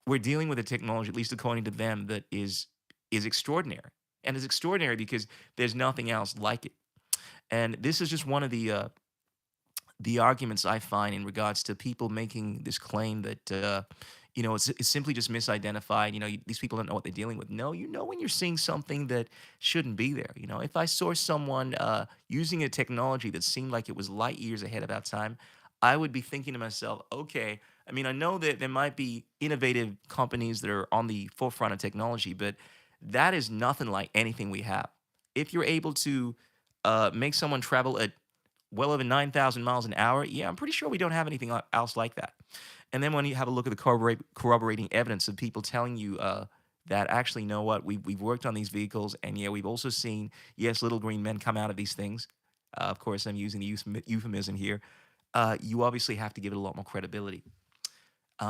we're dealing with a technology, at least according to them, that is extraordinary. And it's extraordinary because there's nothing else like it. And this is just one of the arguments I find in regards to people making this claim that it's simply just misidentified. These people don't know what they're dealing with. No, when you're seeing something that shouldn't be there. If I saw someone using a technology that seemed like it was light years ahead of our time, I would be thinking to myself, okay. I mean, I know that there might be innovative companies that are on the forefront of technology, but that is nothing like anything we have. If you're able to make someone travel at well over 9,000 miles an hour. Yeah, I'm pretty sure we don't have anything else like that. And then when you have a look at the corroborating evidence of people telling you that actually, you know what, we've worked on these vehicles, and yeah, we've also seen, yes, little green men come out of these things. Of course, I'm using the euphemism here. You obviously have to give it a lot more credibility.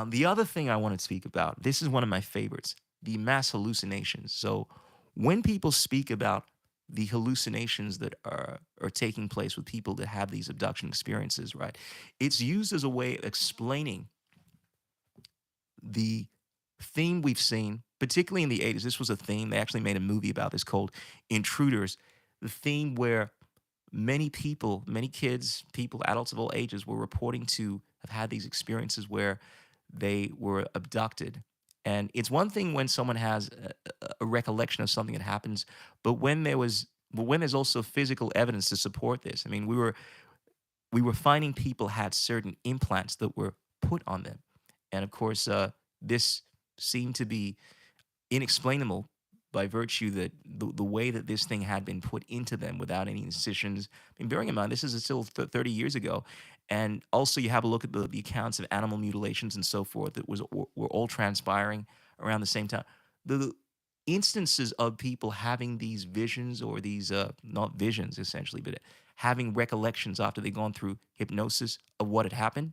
The other thing I want to speak about, this is one of my favorites, the mass hallucinations. So when people speak about the hallucinations that are taking place with people that have these abduction experiences, right? It's used as a way of explaining the theme we've seen, particularly in the 80s. This was a theme. They actually made a movie about this called Intruders. The theme where many people, many kids, people, adults of all ages were reporting to have had these experiences where they were abducted. And it's one thing when someone has a recollection of something that happens, but when there's also physical evidence to support this. I mean, we were finding people had certain implants that were put on them, and of course, this seemed to be inexplainable by virtue that the way that this thing had been put into them without any incisions. I mean, bearing in mind, this is still 30 years ago. And also, you have a look at the accounts of animal mutilations and so forth that were all transpiring around the same time. The instances of people having these visions or these, not visions essentially, but having recollections after they've gone through hypnosis of what had happened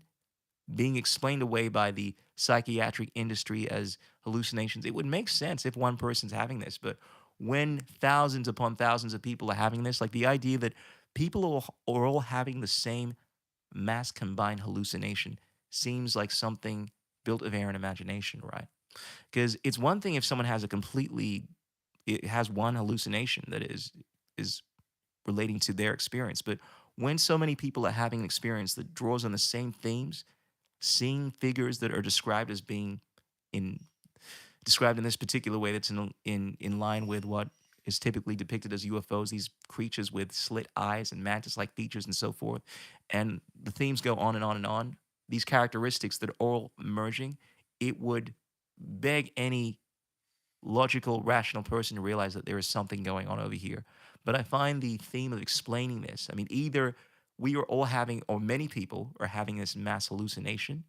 being explained away by the psychiatric industry as hallucinations. It would make sense if one person's having this, but when thousands upon thousands of people are having this, like the idea that people are all having the same mass combined hallucination seems like something built of air and imagination, right? Because it's one thing if someone has it has one hallucination that is relating to their experience, but when so many people are having an experience that draws on the same themes, seeing figures that are in described in this particular way that's in line with what is typically depicted as UFOs, these creatures with slit eyes and mantis-like features and so forth. And the themes go on and on and on. These characteristics that are all merging, it would beg any logical, rational person to realize that there is something going on over here. But I find the theme of explaining this, I mean, either we are all having, or many people are having this mass hallucination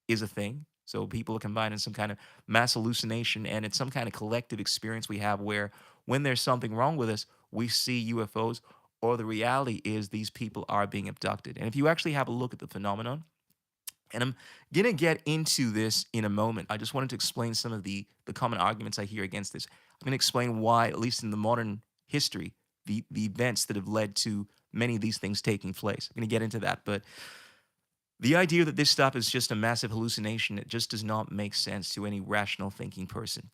is a thing. So people are combining some kind of mass hallucination, and it's some kind of collective experience we have where when there's something wrong with us, we see UFOs, or the reality is these people are being abducted. And if you actually have a look at the phenomenon, and I'm going to get into this in a moment. I just wanted to explain some of the common arguments I hear against this. I'm going to explain why, at least in the modern history, the events that have led to many of these things taking place. I'm going to get into that. But the idea that this stuff is just a massive hallucination, it just does not make sense to any rational thinking person.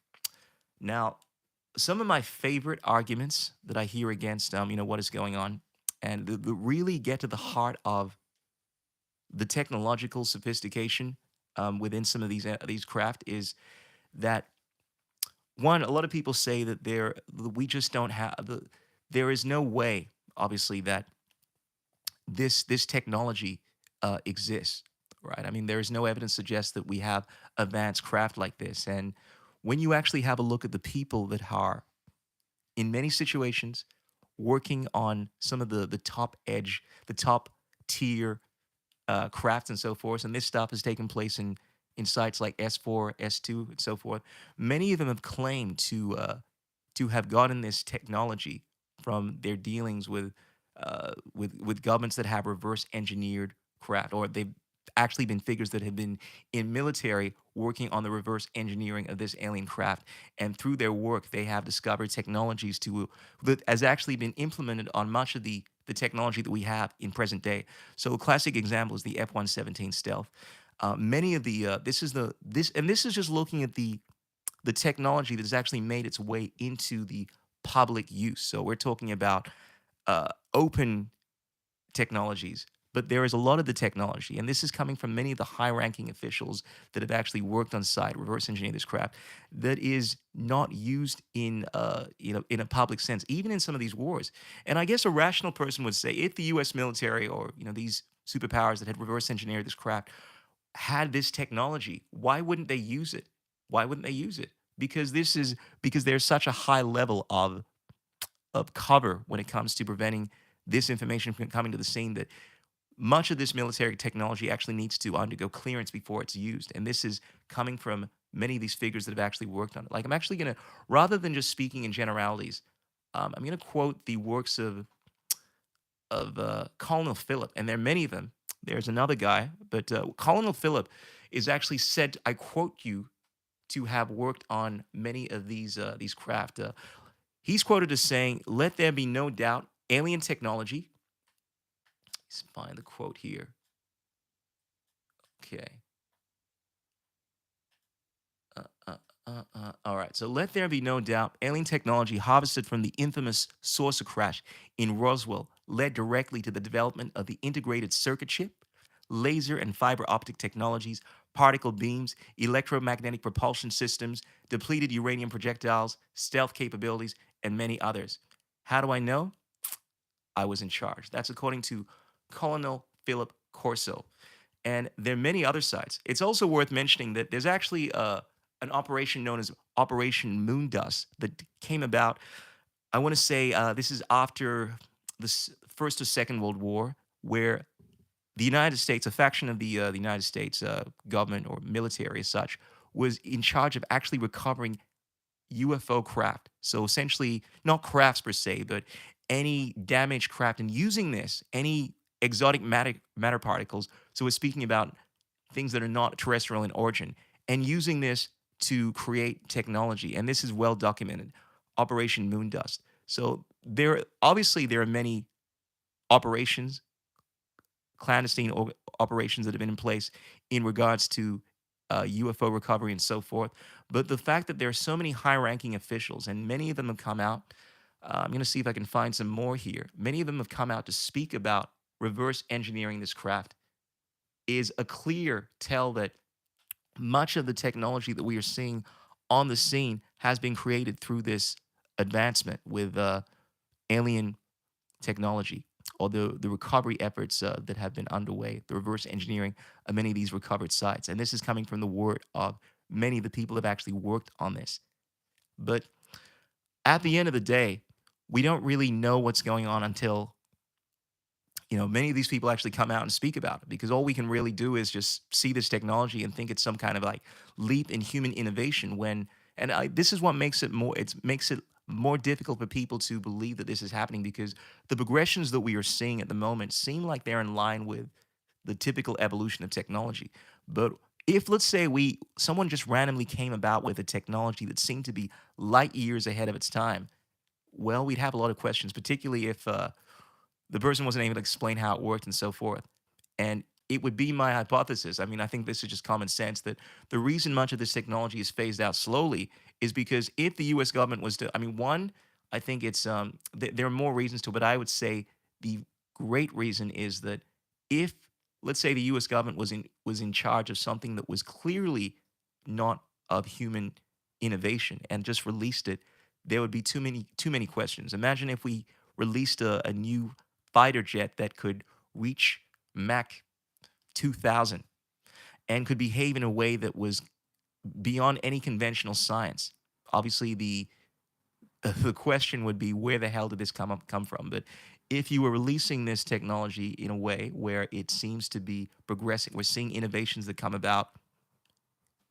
Now, some of my favorite arguments that I hear against, what is going on, and that really get to the heart of the technological sophistication within some of these craft is that one, a lot of people say that we just don't have there is no way, obviously, that this technology exists, right? I mean, there is no evidence suggests that we have advanced craft like this. And when you actually have a look at the people that are in many situations working on some of the top edge, the top tier crafts and so forth. And this stuff has taken place in sites like S4, S2, and so forth. Many of them have claimed to have gotten this technology from their dealings with governments that have reverse engineered craft, or they've actually been figures that have been in military working on the reverse engineering of this alien craft, and through their work they have discovered technologies that has actually been implemented on much of the technology that we have in present day. So a classic example is the F-117 stealth. Many of the this is the this and this is just looking at the technology that has actually made its way into the public use. So we're talking about open technologies, but there is a lot of the technology, and this is coming from many of the high-ranking officials that have actually worked on site, reverse engineering this craft, that is not used in in a public sense, even in some of these wars. And I guess a rational person would say, if the U.S. military or these superpowers that had reverse engineered this craft had this technology, why wouldn't they use it? Why wouldn't they use it? Because there's such a high level of cover when it comes to preventing this information from coming to the scene, that much of this military technology actually needs to undergo clearance before it's used. And this is coming from many of these figures that have actually worked on it. Like, I'm actually going to, rather than just speaking in generalities, I'm going to quote the works of Colonel Philip, and there are many of them. There's another guy, but Colonel Philip is actually said, I quote you, to have worked on many of these craft. He's quoted as saying, "Let there be no doubt, alien technology." Let's find the quote here. Okay. All right. So let there be no doubt, alien technology harvested from the infamous saucer crash in Roswell led directly to the development of the integrated circuit chip, laser and fiber optic technologies, particle beams, electromagnetic propulsion systems, depleted uranium projectiles, stealth capabilities, and many others. How do I know? I was in charge. That's according to Colonel Philip Corso. And there are many other sites. It's also worth mentioning that there's actually an operation known as Operation Moondust that came about. I want to say this is after First or Second World War, where the United States, a faction of the United States government or military as such, was in charge of actually recovering UFO craft. So essentially, not crafts per se, but any damaged craft, and using this, any exotic matter particles. So we're speaking about things that are not terrestrial in origin, and using this to create technology. And this is well documented. Operation Moondust. So there are many operations, clandestine operations that have been in place in regards to UFO recovery and so forth. But the fact that there are so many high ranking officials, and many of them have come out, I'm going to see if I can find some more here. Many of them have come out to speak about reverse engineering this craft, is a clear tell that much of the technology that we are seeing on the scene has been created through this advancement with alien technology, or the recovery efforts that have been underway, the reverse engineering of many of these recovered sites. And this is coming from the word of many of the people who have actually worked on this. But at the end of the day, we don't really know what's going on until many of these people actually come out and speak about it, because all we can really do is just see this technology and think it's some kind of like leap in human innovation, this is what makes it more difficult for people to believe that this is happening, because the progressions that we are seeing at the moment seem like they're in line with the typical evolution of technology. But if, let's say, we someone just randomly came about with a technology that seemed to be light years ahead of its time, well, we'd have a lot of questions, particularly if the person wasn't able to explain how it worked and so forth. And it would be my hypothesis. I mean, I think this is just common sense, that the reason much of this technology is phased out slowly is because if the U.S. government was to, I mean, one, I think it's there are more reasons to, but I would say the great reason is that if, let's say, the U.S. government was in charge of something that was clearly not of human innovation and just released it, there would be too many questions. Imagine if we released a new fighter jet that could reach Mach 2000 and could behave in a way that was beyond any conventional science. Obviously, the question would be, where the hell did this come from? But if you were releasing this technology in a way where it seems to be progressing, we're seeing innovations that come about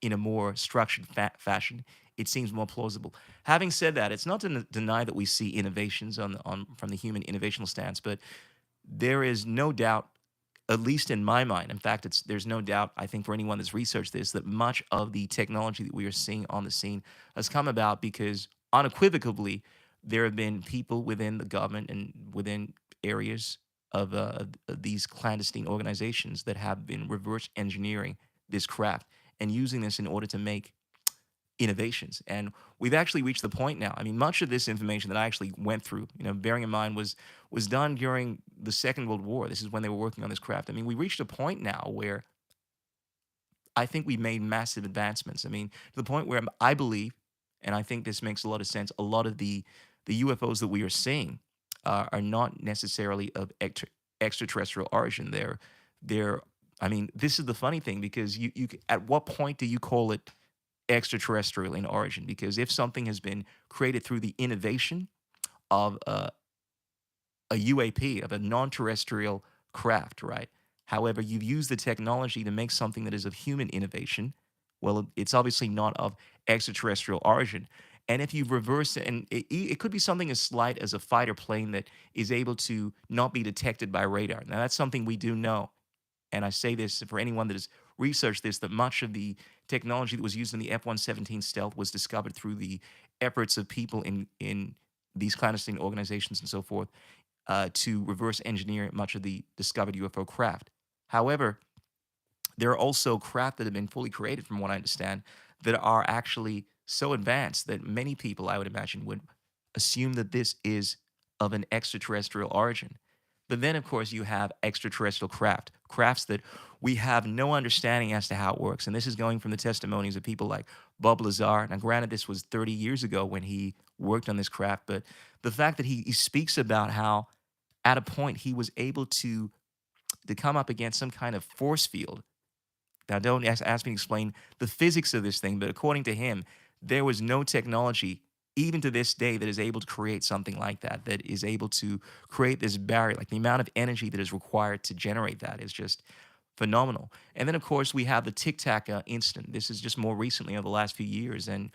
in a more structured fashion, it seems more plausible. Having said that, it's not to deny that we see innovations on from the human innovational stance, but there is no doubt, at least in my mind, in fact, there's no doubt, I think, for anyone that's researched this, that much of the technology that we are seeing on the scene has come about because unequivocally there have been people within the government and within areas of these clandestine organizations that have been reverse engineering this craft and using this in order to make innovations. And we've actually reached the point now. I mean, much of this information that I actually went through, bearing in mind, was done during the Second World War. This is when they were working on this craft. I mean, we reached a point now where I think we made massive advancements. I mean, to the point where I believe, and I think this makes a lot of sense, a lot of the UFOs that we are seeing are not necessarily of extraterrestrial origin. They're. I mean, this is the funny thing because at what point do you call it extraterrestrial in origin? Because if something has been created through the innovation of a UAP, of a non-terrestrial craft, right? However, you've used the technology to make something that is of human innovation. Well, it's obviously not of extraterrestrial origin. And if you reverse it, and it could be something as slight as a fighter plane that is able to not be detected by radar. Now, that's something we do know. And I say this for anyone that has researched this, that much of the technology that was used in the F-117 stealth was discovered through the efforts of people in these clandestine organizations and so forth to reverse engineer much of the discovered UFO craft. However, there are also craft that have been fully created, from what I understand, that are actually so advanced that many people, I would imagine, would assume that this is of an extraterrestrial origin. But then, of course, you have extraterrestrial crafts that we have no understanding as to how it works. And this is going from the testimonies of people like Bob Lazar. Now, granted, this was 30 years ago when he worked on this craft, but the fact that he speaks about how at a point he was able to come up against some kind of force field. Now, don't ask me to explain the physics of this thing, but according to him, there was no technology, even to this day, that is able to create something like that, that is able to create this barrier. Like, the amount of energy that is required to generate that is just phenomenal. And then, of course, we have the Tic Tac incident. This is just more recently over the last few years. And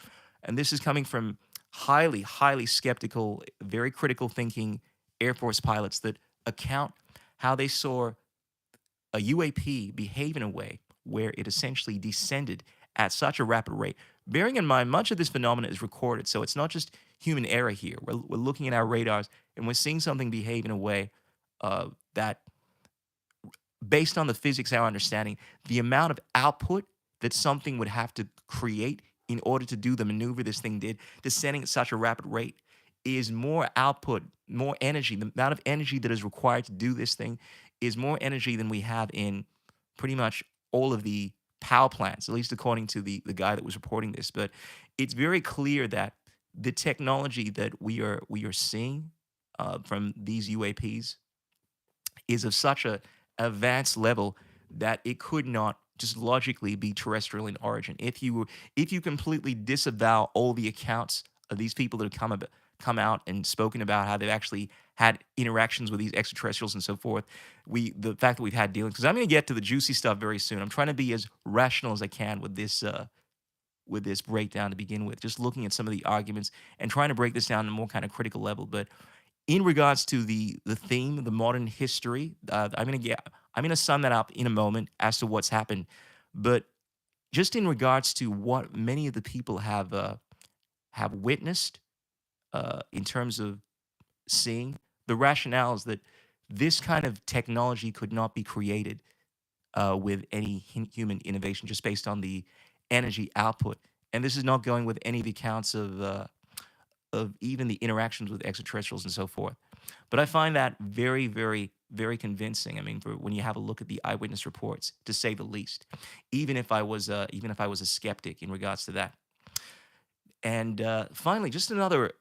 this is coming from highly, highly skeptical, very critical thinking Air Force pilots that account how they saw a UAP behave in a way where it essentially descended at such a rapid rate. Bearing in mind, much of this phenomena is recorded, so it's not just human error here. We're looking at our radars and we're seeing something behave in a way that, based on the physics, our understanding, the amount of output that something would have to create in order to do the maneuver this thing did, descending at such a rapid rate, is more output, more energy. The amount of energy that is required to do this thing is more energy than we have in pretty much all of the power plants, at least according to the guy that was reporting this. But it's very clear that the technology that we are seeing from these UAPs is of such a advanced level that it could not just logically be terrestrial in origin. If you completely disavow all the accounts of these people that have come out and spoken about how they've actually had interactions with these extraterrestrials and so forth, the fact that we've had dealings, because I'm going to get to the juicy stuff very soon. I'm trying to be as rational as I can with this breakdown to begin with, just looking at some of the arguments and trying to break this down on a more kind of critical level. But in regards to the theme, the modern history, I'm gonna sum that up in a moment as to what's happened. But just in regards to what many of the people have witnessed in terms of seeing, the rationale is that this kind of technology could not be created with any human innovation, just based on the energy output. And this is not going with any of the accounts of even the interactions with extraterrestrials and so forth. But I find that very, very, very convincing. I mean, when you have a look at the eyewitness reports, to say the least. Even if I was a skeptic in regards to that. And finally, just another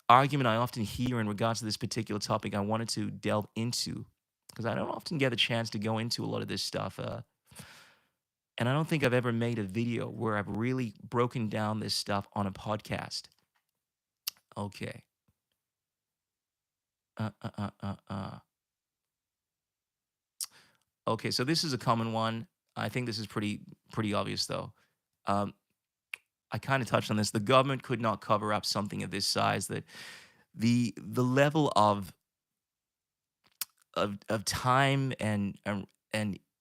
argument I often hear in regards to this particular topic I wanted to delve into, because I don't often get a chance to go into a lot of this stuff. And I don't think I've ever made a video where I've really broken down this stuff on a podcast. Okay. Uh, uh, uh, uh. Okay, so this is a common one. I think this is pretty obvious though. Um, I kind of touched on this. The government could not cover up something of this size. That the level of time and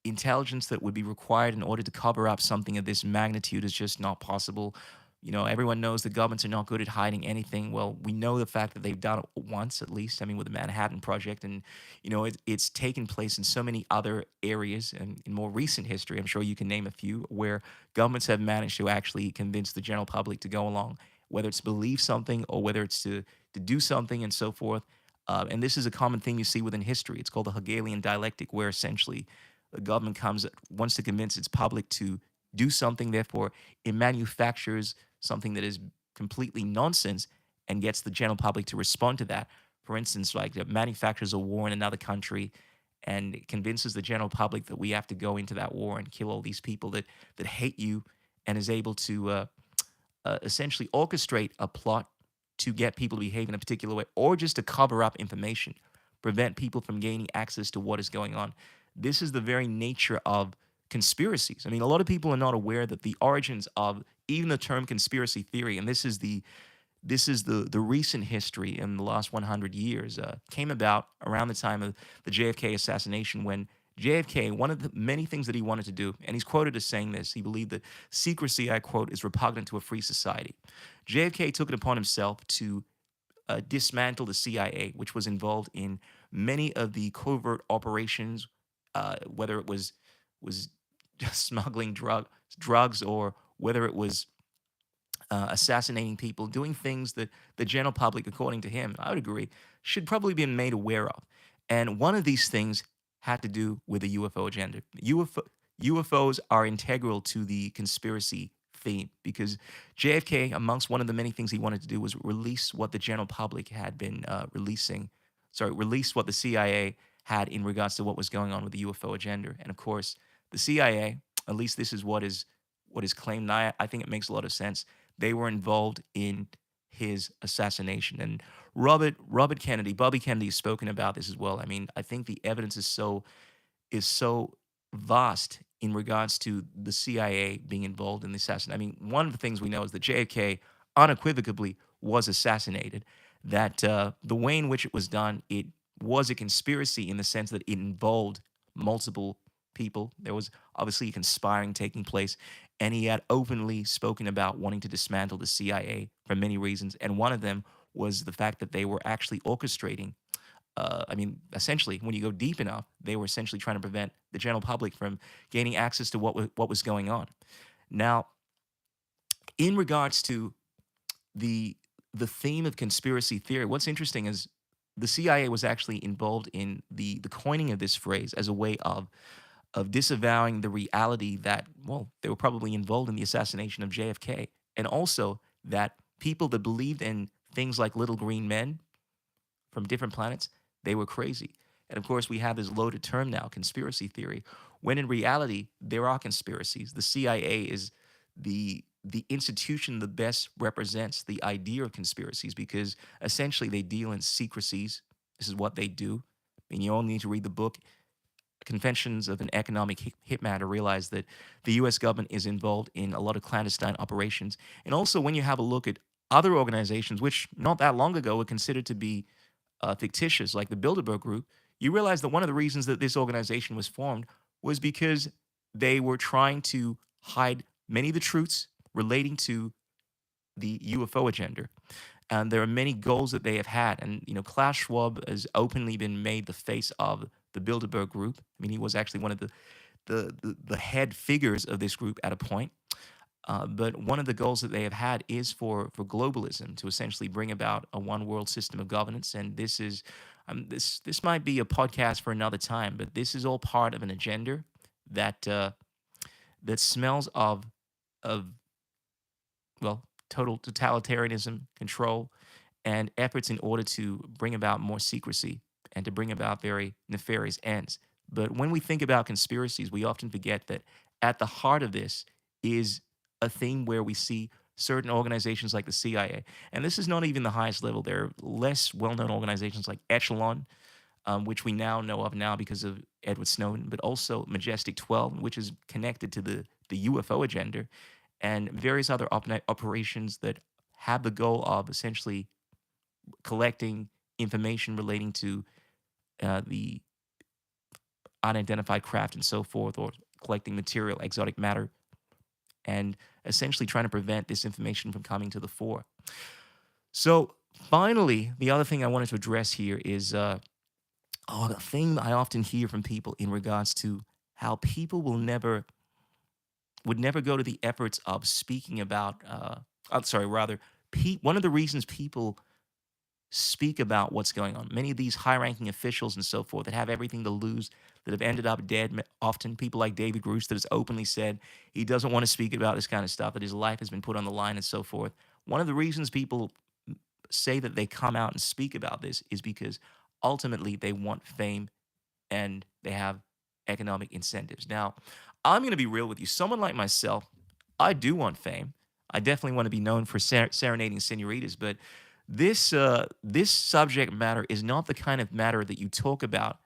intelligence that would be required in order to cover up something of this magnitude is just not possible. You know, everyone knows the governments are not good at hiding anything. Well, we know the fact that they've done it once, at least. I mean, with the Manhattan Project, and it's taken place in so many other areas, and in more recent history, I'm sure you can name a few where governments have managed to actually convince the general public to go along, whether it's to believe something or whether it's to do something and so forth. And this is a common thing you see within history. It's called the Hegelian dialectic, where essentially the government wants to convince its public to do something. Therefore, it manufactures something that is completely nonsense and gets the general public to respond to that. For instance, like it manufactures a war in another country and it convinces the general public that we have to go into that war and kill all these people that hate you, and is able to essentially orchestrate a plot to get people to behave in a particular way, or just to cover up information, prevent people from gaining access to what is going on. This is the very nature of conspiracies. I mean, a lot of people are not aware that the origins of even the term conspiracy theory, and this is the recent history in the last 100 years, came about around the time of the JFK assassination, when JFK, one of the many things that he wanted to do, and he's quoted as saying this, he believed that secrecy, I quote, is repugnant to a free society. JFK took it upon himself to dismantle the CIA, which was involved in many of the covert operations, whether it was just smuggling drugs, or whether it was assassinating people, doing things that the general public, according to him, I would agree, should probably be made aware of. And one of these things had to do with the UFO agenda. UFOs are integral to the conspiracy theme because JFK, amongst one of the many things he wanted to do, was release what the general public had been release what the CIA had in regards to what was going on with the UFO agenda. And of course, the CIA, at least this is what is claimed, and I think it makes a lot of sense. They were involved in his assassination. And Robert Kennedy, Bobby Kennedy, has spoken about this as well. I mean, I think the evidence is so vast in regards to the CIA being involved in the assassination. I mean, one of the things we know is that JFK unequivocally was assassinated. That the way in which it was done, it was a conspiracy in the sense that it involved multiple people. There was obviously conspiring taking place, and he had openly spoken about wanting to dismantle the CIA for many reasons. And one of them was the fact that they were actually orchestrating. I mean, essentially, when you go deep enough, they were essentially trying to prevent the general public from gaining access to what was going on. Now, in regards to the the theme of conspiracy theory, what's interesting is the CIA was actually involved in the coining of this phrase as a way of disavowing the reality that, well, they were probably involved in the assassination of JFK, and also that people that believed in things like little green men from different planets, they were crazy. And of course, we have this loaded term now, conspiracy theory, when in reality, there are conspiracies. The CIA is the institution that best represents the idea of conspiracies because essentially they deal in secrecies. This is what they do. And you only need to read the book Confessions of an Economic Hitman to realize that the US government is involved in a lot of clandestine operations. And also, when you have a look at other organizations, which not that long ago were considered to be fictitious, like the Bilderberg Group, you realize that one of the reasons that this organization was formed was because they were trying to hide many of the truths relating to the UFO agenda. And there are many goals that they have had. And, Klaus Schwab has openly been made the face of the Bilderberg Group. I mean, he was actually one of the head figures of this group at a point. But one of the goals that they have had is for globalism, to essentially bring about a one world system of governance. And this might be a podcast for another time, but this is all part of an agenda that that smells of well, total totalitarianism, control, and efforts in order to bring about more secrecy and to bring about very nefarious ends. But when we think about conspiracies, we often forget that at the heart of this is a theme where we see certain organizations like the CIA. And this is not even the highest level. There are less well known organizations like Echelon, which we now know of now because of Edward Snowden, but also Majestic 12, which is connected to the UFO agenda, and various other operations that have the goal of essentially collecting information relating to the unidentified craft and so forth, or collecting material, exotic matter, and essentially trying to prevent this information from coming to the fore. So, finally, the other thing I wanted to address here is the thing I often hear from people in regards to how people would never go to the efforts of speaking about. I'm sorry, rather, one of the reasons people speak about what's going on. Many of these high-ranking officials and so forth that have everything to lose, that have ended up dead. Often people like David Grusch that has openly said he doesn't want to speak about this kind of stuff, that his life has been put on the line and so forth. One of the reasons people say that they come out and speak about this is because ultimately they want fame and they have economic incentives. Now, I'm going to be real with you. Someone like myself, I do want fame. I definitely want to be known for serenading senoritas, but this subject matter is not the kind of matter that you talk about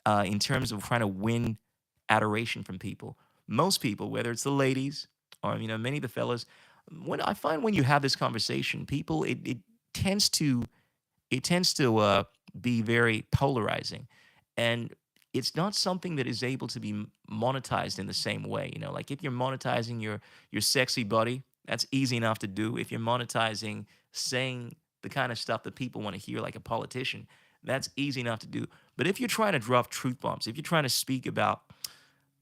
in terms of trying to win adoration from people. Most people, whether it's the ladies or many of the fellas, when I find when you have this conversation, people it tends to it tends to be very polarizing, and it's not something that is able to be monetized in the same way. Like if you're monetizing your sexy body, that's easy enough to do. If you're monetizing saying the kind of stuff that people want to hear, like a politician, that's easy enough to do. But if you're trying to drop truth bombs, if you're trying to speak about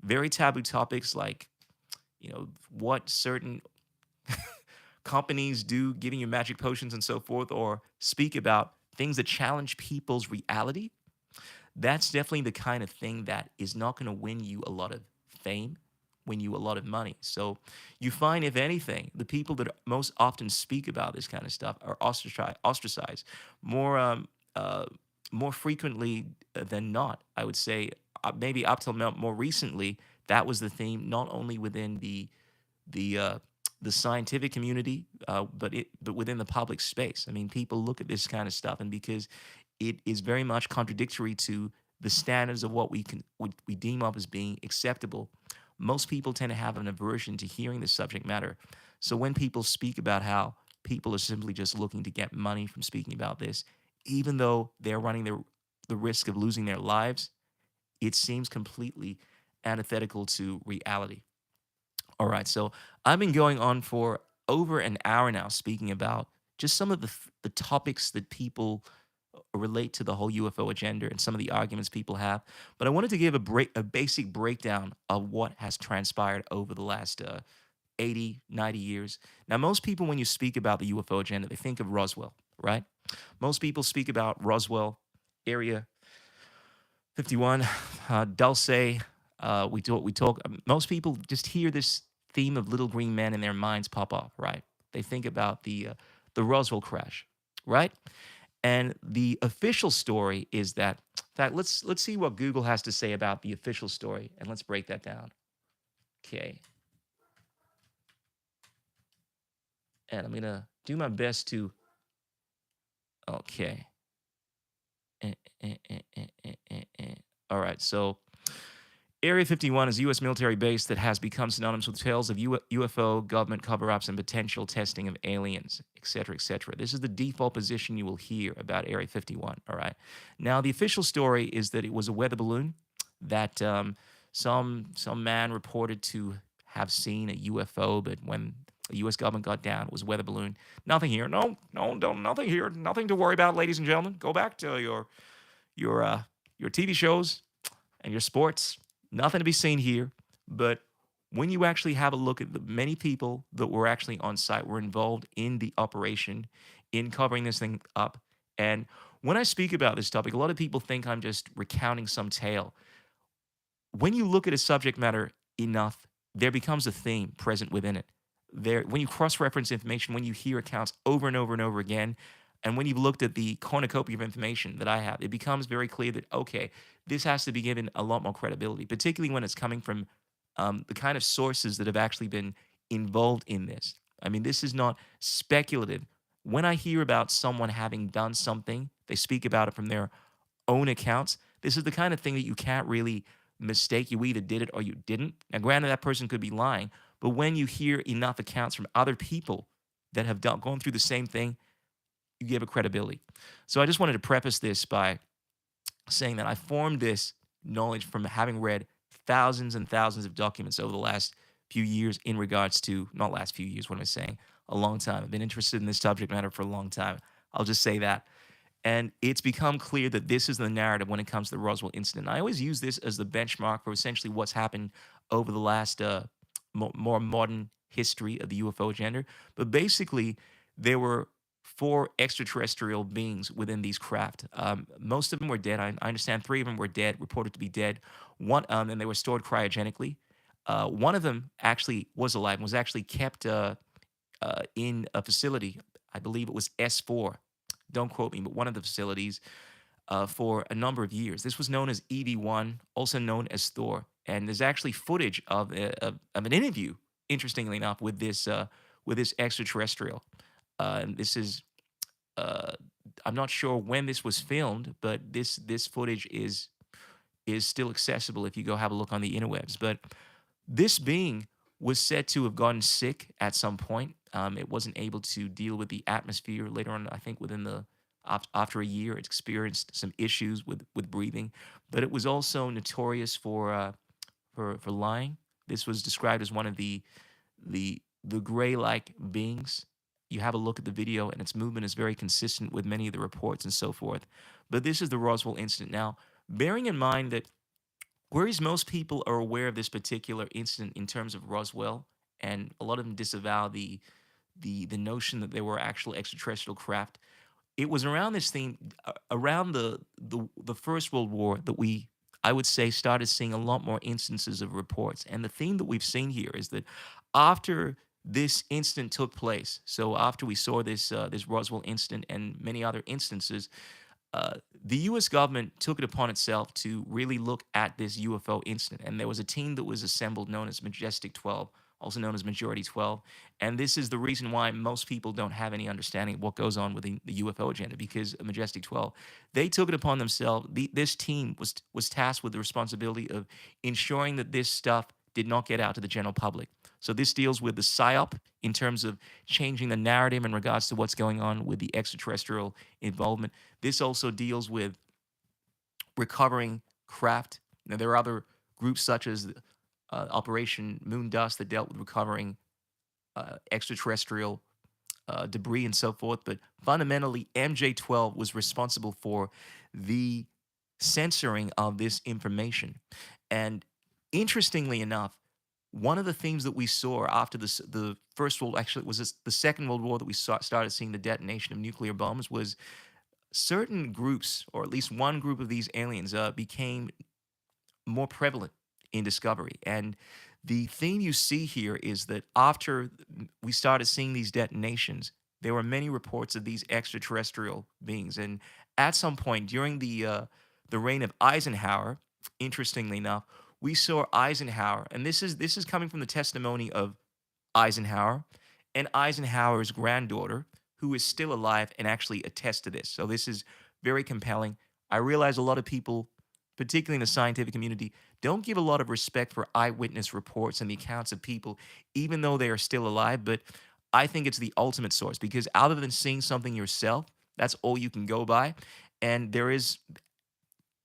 very taboo topics like what certain companies do, giving you magic potions and so forth, or speak about things that challenge people's reality, that's definitely the kind of thing that is not going to win you a lot of fame, win you a lot of money. So you find, if anything, the people that most often speak about this kind of stuff are ostracized more more frequently than not. I would say maybe up till more recently, that was the theme, not only within the uh, the scientific community, but within the public space. I mean, people look at this kind of stuff, and because it is very much contradictory to the standards of what we deem of as being acceptable, most people tend to have an aversion to hearing this subject matter. So when people speak about how people are simply just looking to get money from speaking about this, even though they're running the risk of losing their lives, it seems completely antithetical to reality. All right, so I've been going on for over an hour now speaking about just some of the topics that people relate to the whole UFO agenda and some of the arguments people have. But I wanted to give a basic breakdown of what has transpired over the last 80, 90 years. Now, most people, when you speak about the UFO agenda, they think of Roswell, right? Most people speak about Roswell, Area 51, Dulce. We talk. Most people just hear this theme of little green men and their minds pop off, right? They think about the Roswell crash, right? And the official story is that. In fact, let's see what Google has to say about the official story, and let's break that down. Okay, and I'm gonna do my best to. Okay. Eh, eh, eh, eh, eh, All right, so Area 51 is a U.S. military base that has become synonymous with tales of UFO, government cover-ups, and potential testing of aliens, etc., etc. This is the default position you will hear about Area 51, all right? Now, the official story is that it was a weather balloon that some man reported to have seen a UFO, but when the U.S. government got down, it was a weather balloon. Nothing here. No, no, don't, nothing here. Nothing to worry about, ladies and gentlemen. Go back to your TV shows and your sports. Nothing to be seen here. But when you actually have a look at the many people that were actually on site, were involved in the operation, in covering this thing up. And when I speak about this topic, a lot of people think I'm just recounting some tale. When you look at a subject matter enough, there becomes a theme present within it. when you cross-reference information, when you hear accounts over and over and over again, and when you've looked at the cornucopia of information that I have, it becomes very clear that, okay, this has to be given a lot more credibility, particularly when it's coming from the kind of sources that have actually been involved in this. I mean, this is not speculative. When I hear about someone having done something, they speak about it from their own accounts. This is the kind of thing that you can't really mistake. You either did it or you didn't. Now, granted, that person could be lying, but when you hear enough accounts from other people that have gone through the same thing, you give it credibility. So I just wanted to preface this by saying that I formed this knowledge from having read thousands and thousands of documents over the last few years in regards to, not last few years, what am I saying? A long time. I've been interested in this subject matter for a long time. I'll just say that. And it's become clear that this is the narrative when it comes to the Roswell incident. I always use this as the benchmark for essentially what's happened over the last more modern history of the UFO agenda. But basically, there were four extraterrestrial beings within these craft. Most of them were dead. I understand three of them were dead, reported to be dead. And they were stored cryogenically. One of them actually was alive and was actually kept in a facility. I believe it was S4. Don't quote me, but one of the facilities for a number of years. This was known as EV1, also known as Thor. And there's actually footage of an interview, interestingly enough, with this extraterrestrial. And this is uh, I'm not sure when this was filmed, but this footage is still accessible if you go have a look on the interwebs. But this being was said to have gotten sick at some point. It wasn't able to deal with the atmosphere later on. I think within after a year, it experienced some issues with breathing. But it was also notorious for lying. This was described as one of the gray-like beings. You have a look at the video, and its movement is very consistent with many of the reports and so forth. But this is the Roswell incident. Now, bearing in mind that whereas most people are aware of this particular incident in terms of Roswell, and a lot of them disavow the notion that there were actual extraterrestrial craft. It was around this theme, around the First World War, that I would say, started seeing a lot more instances of reports. And the theme that we've seen here is that after this incident took place, so after we saw this Roswell incident and many other instances, the U.S. government took it upon itself to really look at this UFO incident. And there was a team that was assembled known as Majestic 12, also known as Majority 12. And this is the reason why most people don't have any understanding of what goes on with the UFO agenda, because of Majestic 12, they took it upon themselves. This team was tasked with the responsibility of ensuring that this stuff did not get out to the general public. So this deals with the PSYOP in terms of changing the narrative in regards to what's going on with the extraterrestrial involvement. This also deals with recovering craft. Now, there are other groups such as Operation Moon Dust that dealt with recovering extraterrestrial debris and so forth. But fundamentally, MJ12 was responsible for the censoring of this information. And interestingly enough, one of the things that we saw after the First World, actually, it was the Second World War that we started seeing the detonation of nuclear bombs, was certain groups, or at least one group of these aliens, became more prevalent in discovery. And the thing you see here is that after we started seeing these detonations, there were many reports of these extraterrestrial beings. And at some point during the reign of Eisenhower, interestingly enough, we saw Eisenhower, and this is coming from the testimony of Eisenhower and Eisenhower's granddaughter, who is still alive and actually attests to this. So this is very compelling. I realize a lot of people, particularly in the scientific community, don't give a lot of respect for eyewitness reports and the accounts of people, even though they are still alive. But I think it's the ultimate source, because other than seeing something yourself, that's all you can go by. And there is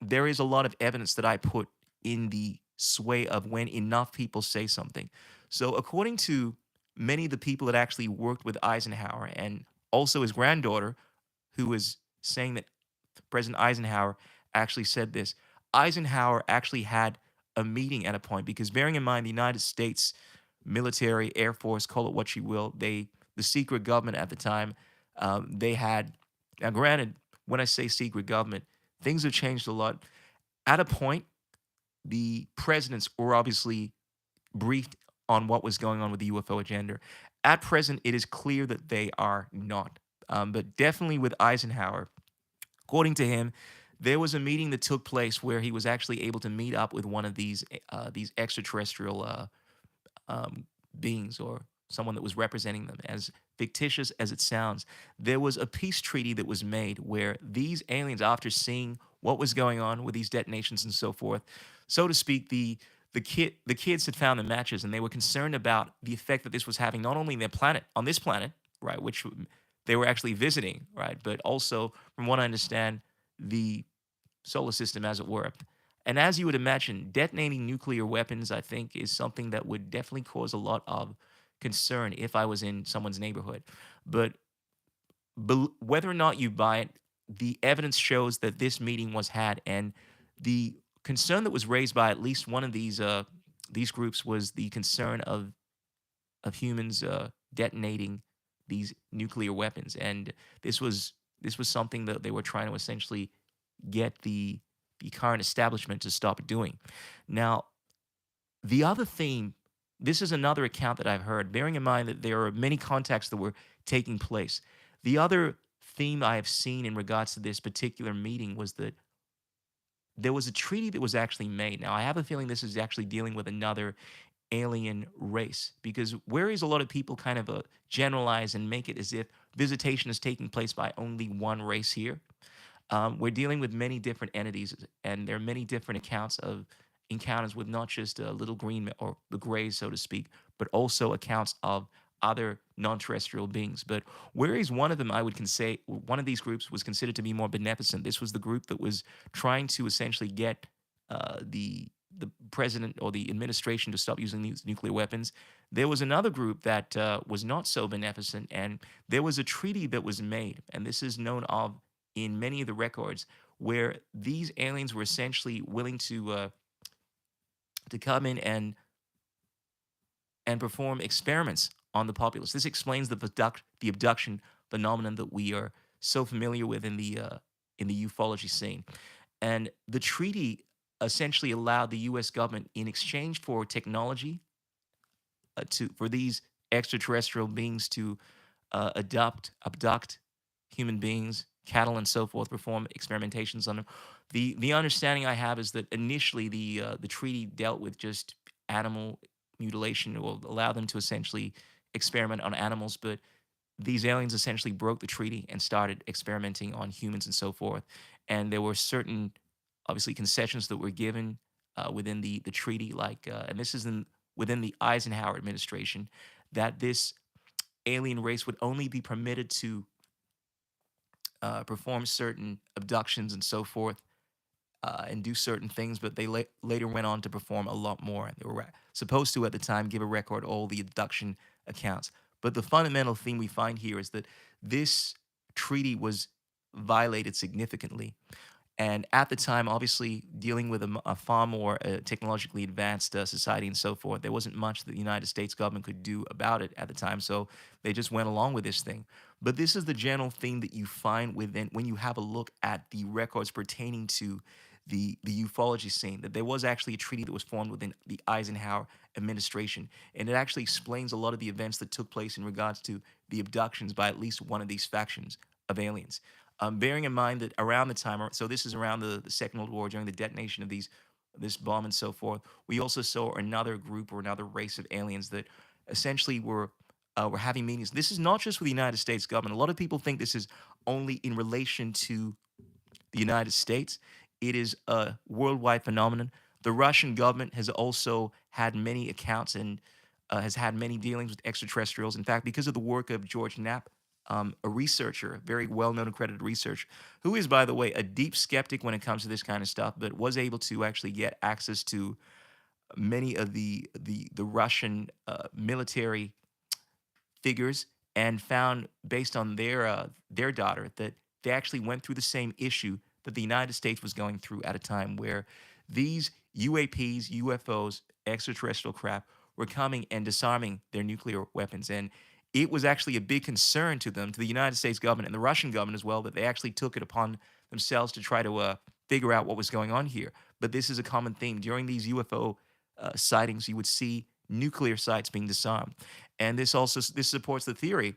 a lot of evidence that I put in the sway of when enough people say something. So according to many of the people that actually worked with Eisenhower, and also his granddaughter, who was saying that President Eisenhower actually said this, Eisenhower actually had a meeting at a point, because bearing in mind the United States military, Air Force, call it what you will, the secret government at the time, they had, now granted, when I say secret government, things have changed a lot. At a point, the presidents were obviously briefed on what was going on with the UFO agenda. at present, it is clear that they are not. But definitely with Eisenhower, according to him, there was a meeting that took place where he was actually able to meet up with one of these extraterrestrial um, beings or someone that was representing them. As fictitious as it sounds, there was a peace treaty that was made where these aliens, after seeing what was going on with these detonations and so forth, so to speak, the kids had found the matches and they were concerned about the effect that this was having not only in their planet, on this planet, right, which they were actually visiting, right, but also, from what I understand, the solar system, as it were. And as you would imagine, detonating nuclear weapons, I think, is something that would definitely cause a lot of concern if I was in someone's neighborhood. But whether or not you buy it, the evidence shows that this meeting was had, and the concern that was raised by at least one of these groups was the concern of humans detonating these nuclear weapons, and this was something that they were trying to essentially get the current establishment to stop doing. Now, the other theme, this is another account that I've heard, bearing in mind that there are many contacts that were taking place. The other theme I have seen in regards to this particular meeting was that there was a treaty that was actually made. Now, I have a feeling this is actually dealing with another alien race because whereas a lot of people kind of generalize and make it as if visitation is taking place by only one race here, we're dealing with many different entities, and there are many different accounts of encounters with not just little green or the grays, so to speak, but also accounts of other non-terrestrial beings. But whereas one of them, I would say, one of these groups was considered to be more beneficent. This was the group that was trying to essentially get the president or the administration to stop using these nuclear weapons. There was another group that was not so beneficent, and there was a treaty that was made, and this is known of in many of the records, where these aliens were essentially willing to come in and perform experiments on the populace. This explains the abduction phenomenon that we are so familiar with in the ufology scene. And the treaty essentially allowed the U.S. government, in exchange for technology, to for these extraterrestrial beings to abduct human beings, cattle, and so forth, perform experimentations on them. The understanding I have is that initially the treaty dealt with just animal mutilation, or allow them to essentially experiment on animals, but these aliens essentially broke the treaty and started experimenting on humans and so forth. And there were certain, obviously, concessions that were given within the treaty, like, and this is within the Eisenhower administration, that this alien race would only be permitted to perform certain abductions and so forth, and do certain things, but they later went on to perform a lot more. They were supposed to, at the time, give a record all the abduction accounts. But the fundamental theme we find here is that this treaty was violated significantly. And at the time, obviously, dealing with a far more technologically advanced society and so forth, there wasn't much that the United States government could do about it at the time. So they just went along with this thing. But this is the general theme that you find within when you have a look at the records pertaining to the ufology scene, that there was actually a treaty that was formed within the Eisenhower administration. And it actually explains a lot of the events that took place in regards to the abductions by at least one of these factions of aliens. Bearing in mind that around the time, so this is around the Second World War, during the detonation of this bomb and so forth, we also saw another group or another race of aliens that essentially were having meetings. This is not just with the United States government. A lot of people think this is only in relation to the United States. It is a worldwide phenomenon. The Russian government has also had many accounts and has had many dealings with extraterrestrials. In fact, because of the work of George Knapp, a researcher, a very well-known accredited researcher, who is, by the way, a deep skeptic when it comes to this kind of stuff, but was able to actually get access to many of the Russian military figures, and found, based on their data, that they actually went through the same issue that the United States was going through at a time where these UAPs, UFOs, extraterrestrial craft, were coming and disarming their nuclear weapons. And it was actually a big concern to them, to the United States government and the Russian government as well, that they actually took it upon themselves to try to figure out what was going on here. But this is a common theme. During these UFO sightings, you would see nuclear sites being disarmed. And this supports the theory.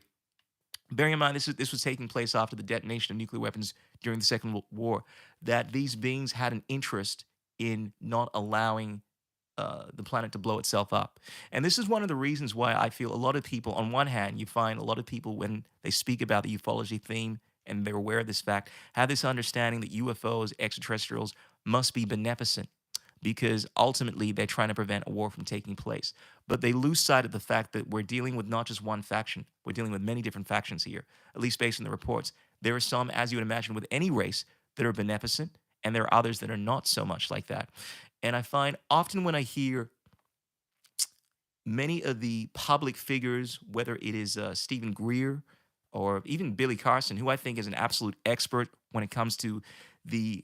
Bearing in mind, this was taking place after the detonation of nuclear weapons during the Second World War, that these beings had an interest in not allowing the planet to blow itself up. And this is one of the reasons why I feel a lot of people, on one hand, you find a lot of people when they speak about the ufology theme and they're aware of this fact, have this understanding that UFOs, extraterrestrials, must be beneficent because ultimately they're trying to prevent a war from taking place. But they lose sight of the fact that we're dealing with not just one faction, we're dealing with many different factions here, at least based on the reports. There are some, as you would imagine, with any race that are beneficent, and there are others that are not so much like that. And I find often when I hear many of the public figures, whether it is Stephen Greer or even Billy Carson, who I think is an absolute expert when it comes to the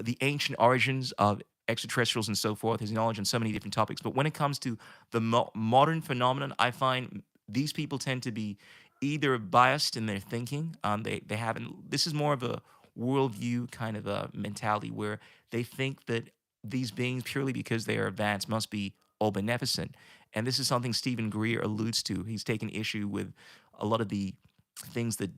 the ancient origins of extraterrestrials and so forth, his knowledge on so many different topics. But when it comes to the modern phenomenon, I find these people tend to be either biased in their thinking. They haven't. This is more of a worldview kind of a mentality where they think that these beings, purely because they are advanced, must be all beneficent. And this is something Stephen Greer alludes to. He's taken issue with a lot of the things that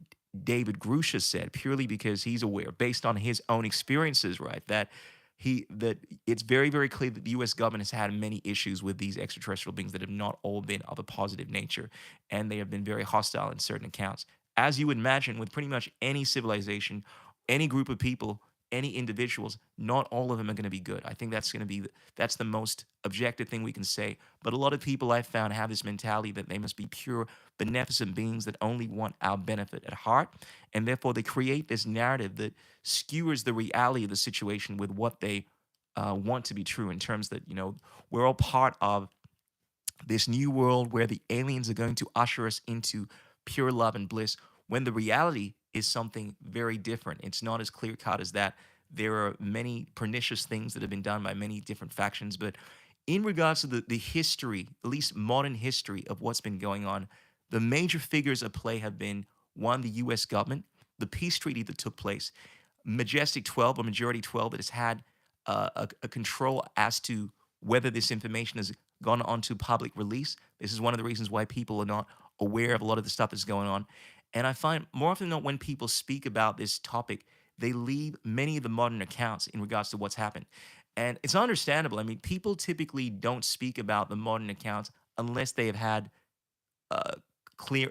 David Grusch has said, purely because he's aware, based on his own experiences, right, that it's very, very clear that the U.S. government has had many issues with these extraterrestrial beings that have not all been of a positive nature, and they have been very hostile in certain accounts. As you would imagine, with pretty much any civilization, any group of people, any individuals, not all of them are going to be good. I think that's going to be that's the most objective thing we can say. But a lot of people I've found have this mentality that they must be pure, beneficent beings that only want our benefit at heart, and therefore they create this narrative that skewers the reality of the situation with what they want to be true. In terms that we're all part of this new world where the aliens are going to usher us into pure love and bliss, when the reality is something very different. It's not as clear cut as that. There are many pernicious things that have been done by many different factions. But in regards to the history, at least modern history of what's been going on, the major figures at play have been one, the US government, the peace treaty that took place, Majestic 12 or Majority 12 that has had a control as to whether this information has gone on to public release. This is one of the reasons why people are not aware of a lot of the stuff that's going on. And I find more often than not when people speak about this topic, they leave many of the modern accounts in regards to what's happened. And it's understandable. I mean, people typically don't speak about the modern accounts unless they have had uh,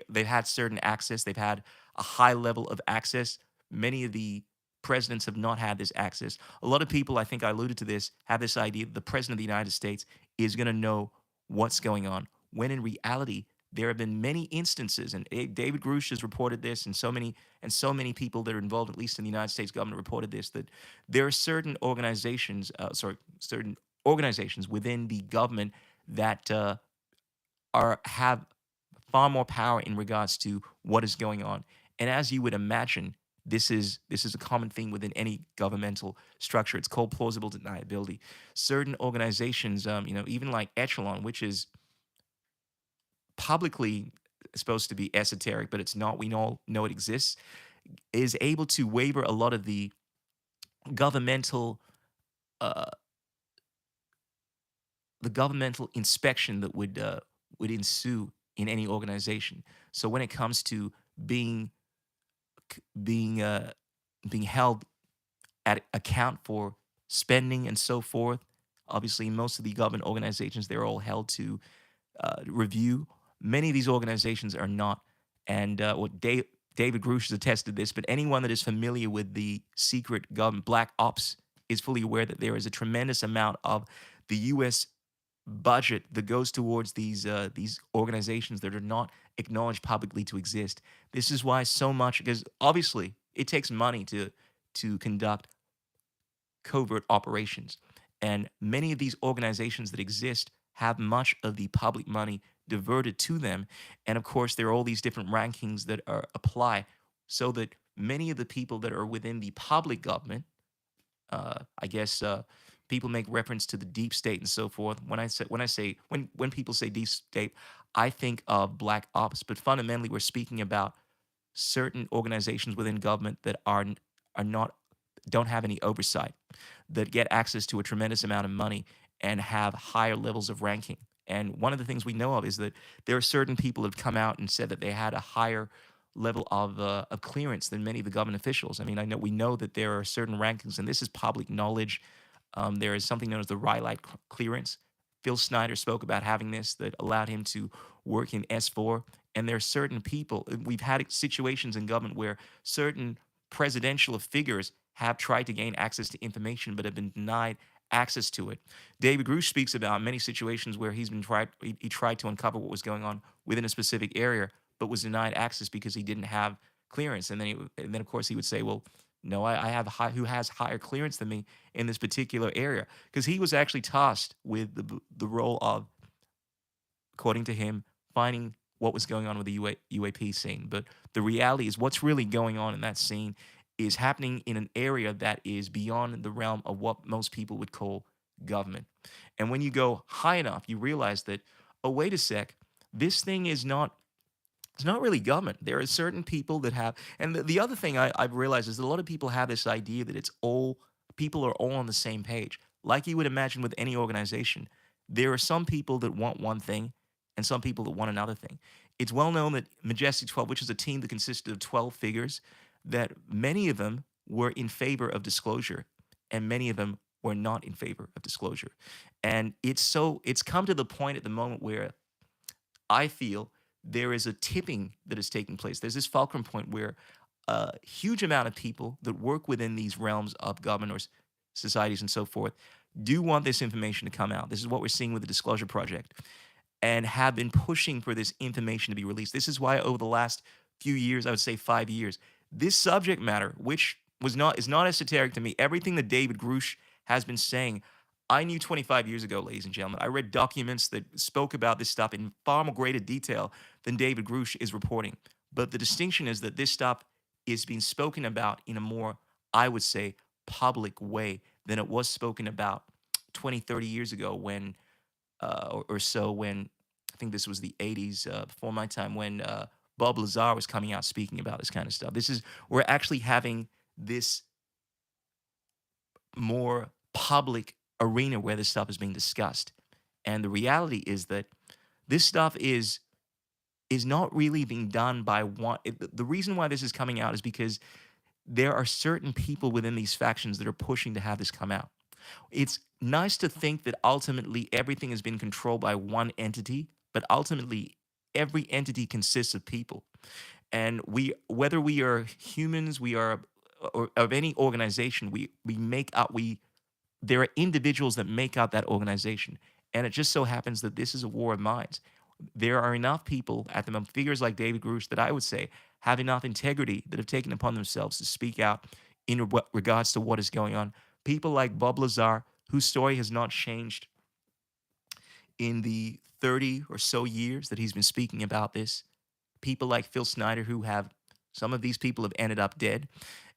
they've had certain access, they've had a high level of access. Many of the presidents have not had this access. A lot of people, I think I alluded to this, have this idea that the president of the United States is going to know what's going on, when in reality, there have been many instances, and David Grusch has reported this, and so many people that are involved, at least in the United States government, reported this, that there are certain organizations within the government that are have far more power in regards to what is going on. And as you would imagine, this is a common theme within any governmental structure. It's called plausible deniability. Certain organizations, even like Echelon, which is publicly supposed to be esoteric, but it's not. We all know it exists. Is able to waiver a lot of the governmental uh, the governmental inspection that would ensue in any organization. So when it comes to being being being held at account for spending and so forth, obviously most of the government organizations they're all held to review. Many of these organizations are not, and David Grush has attested this. But anyone that is familiar with the secret government black ops is fully aware that there is a tremendous amount of the U.S. budget that goes towards these organizations that are not acknowledged publicly to exist. This is why so much, because obviously it takes money to conduct covert operations, and many of these organizations that exist have much of the public money diverted to them. And of course, there are all these different rankings that are apply so that many of the people that are within the public government, I guess people make reference to the deep state and so forth. When people say deep state, I think of black ops, but fundamentally we're speaking about certain organizations within government that are not don't have any oversight, that get access to a tremendous amount of money and have higher levels of ranking. And one of the things we know of is that there are certain people that have come out and said that they had a higher level of clearance than many of the government officials. I mean, I know we know that there are certain rankings, and this is public knowledge. There is something known as the Rhyolite clearance. Phil Snyder spoke about having this that allowed him to work in S4. And there are certain people, we've had situations in government where certain presidential figures have tried to gain access to information but have been denied access to it. David Grusch speaks about many situations where he tried to uncover what was going on within a specific area, but was denied access because he didn't have clearance. And then of course he would say, well, no, I have who has higher clearance than me in this particular area, because he was actually tasked with the role of, according to him, finding what was going on with the UAP scene. But the reality is, what's really going on in that scene is happening in an area that is beyond the realm of what most people would call government. And when you go high enough, you realize that, oh, wait a sec, this thing is not. It's not really government. There are certain people that have, and the other thing I've realized is that a lot of people have this idea that it's all people are all on the same page. Like you would imagine with any organization, there are some people that want one thing and some people that want another thing. It's well known that Majestic 12, which is a team that consisted of 12 figures, that many of them were in favor of disclosure and many of them were not in favor of disclosure. And it's come to the point at the moment where I feel there is a tipping that is taking place. There's this fulcrum point where a huge amount of people that work within these realms of government or societies and so forth do want this information to come out. This is what we're seeing with the Disclosure Project, and have been pushing for this information to be released. This is why over the last few years, I would say 5 years, this subject matter, which is not esoteric to me, everything that David Grusch has been saying, I knew 25 years ago, ladies and gentlemen. I read documents that spoke about this stuff in far more greater detail than David Grusch is reporting. But the distinction is that this stuff is being spoken about in a more, I would say, public way than it was spoken about 20, 30 years ago when or so, when I think this was the 80s, before my time, when Bob Lazar was coming out speaking about this kind of stuff. We're actually having this more public arena where this stuff is being discussed. And the reality is that this stuff is not really being done by one. The reason why this is coming out is because there are certain people within these factions that are pushing to have this come out. It's nice to think that ultimately everything has been controlled by one entity, but ultimately every entity consists of people. And whether we are humans, we are, or of any organization, we make up, there are individuals that make up that organization. And it just so happens that this is a war of minds. There are enough people at the moment, figures like David Grusch, that I would say have enough integrity that have taken upon themselves to speak out in regards to what is going on. People like Bob Lazar, whose story has not changed in the 30 or so years that he's been speaking about this. People like Phil Snyder, who have, some of these people have ended up dead.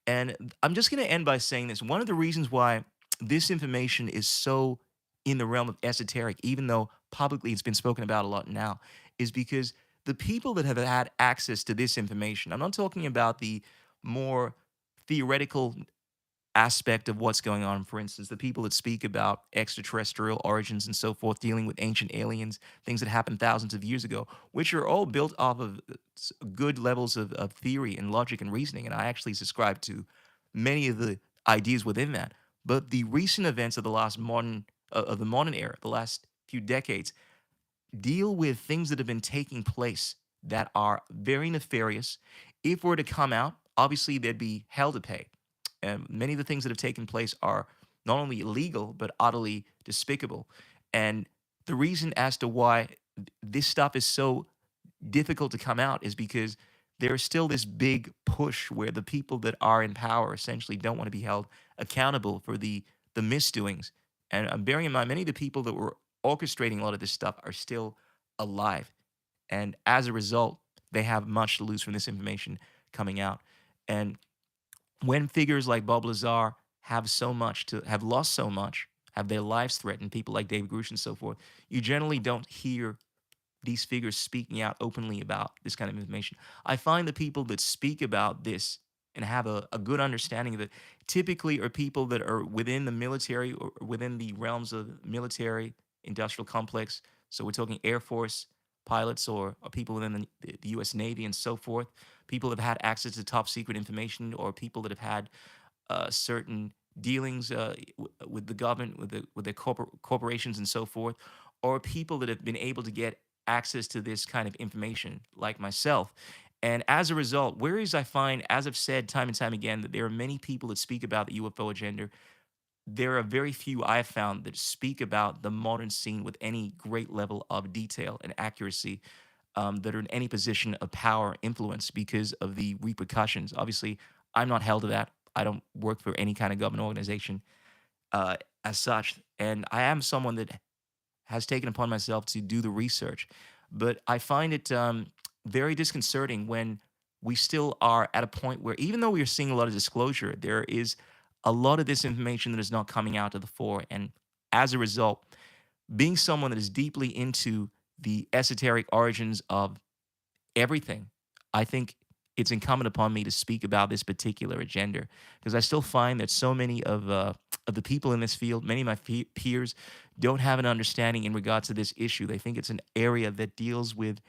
And I'm just going to end by saying this. One of the reasons why this information is so in the realm of esoteric, even though publicly it's been spoken about a lot now, is because the people that have had access to this information, I'm not talking about the more theoretical aspect of what's going on. For instance, the people that speak about extraterrestrial origins and so forth, dealing with ancient aliens, things that happened thousands of years ago, which are all built off of good levels of theory and logic and reasoning. And I actually subscribe to many of the ideas within that. But the recent events of the modern era, the last few decades, deal with things that have been taking place that are very nefarious. If we're to come out, obviously there'd be hell to pay. And many of the things that have taken place are not only illegal, but utterly despicable. And the reason as to why this stuff is so difficult to come out is because there's still this big push where the people that are in power essentially don't want to be held accountable for the misdoings. And I'm bearing in mind, many of the people that were orchestrating a lot of this stuff are still alive. And as a result, they have much to lose from this information coming out. And when figures like Bob Lazar have lost so much, have their lives threatened, people like David Grusch and so forth, you generally don't hear these figures speaking out openly about this kind of information. I find the people that speak about this and have a good understanding of it typically are people that are within the military or within the realms of military industrial complex, So we're talking Air Force pilots or people within the U.S. Navy and so forth. People that have had access to top secret information, or people that have had certain dealings with the government, with their corporations and so forth, or people that have been able to get access to this kind of information, like myself. And as a result, whereas I find, as I've said time and time again, that there are many people that speak about the UFO agenda, there are very few I have found that speak about the modern scene with any great level of detail and accuracy, that are in any position of power or influence because of the repercussions. Obviously, I'm not held to that. I don't work for any kind of government organization as such. And I am someone that has taken upon myself to do the research. But I find it very disconcerting when we still are at a point where, even though we are seeing a lot of disclosure, there is a lot of this information that is not coming out to the fore. And as a result, being someone that is deeply into the esoteric origins of everything, I think it's incumbent upon me to speak about this particular agenda, because I still find that so many of the people in this field, many of my peers, don't have an understanding in regards to this issue. They think it's an area that deals with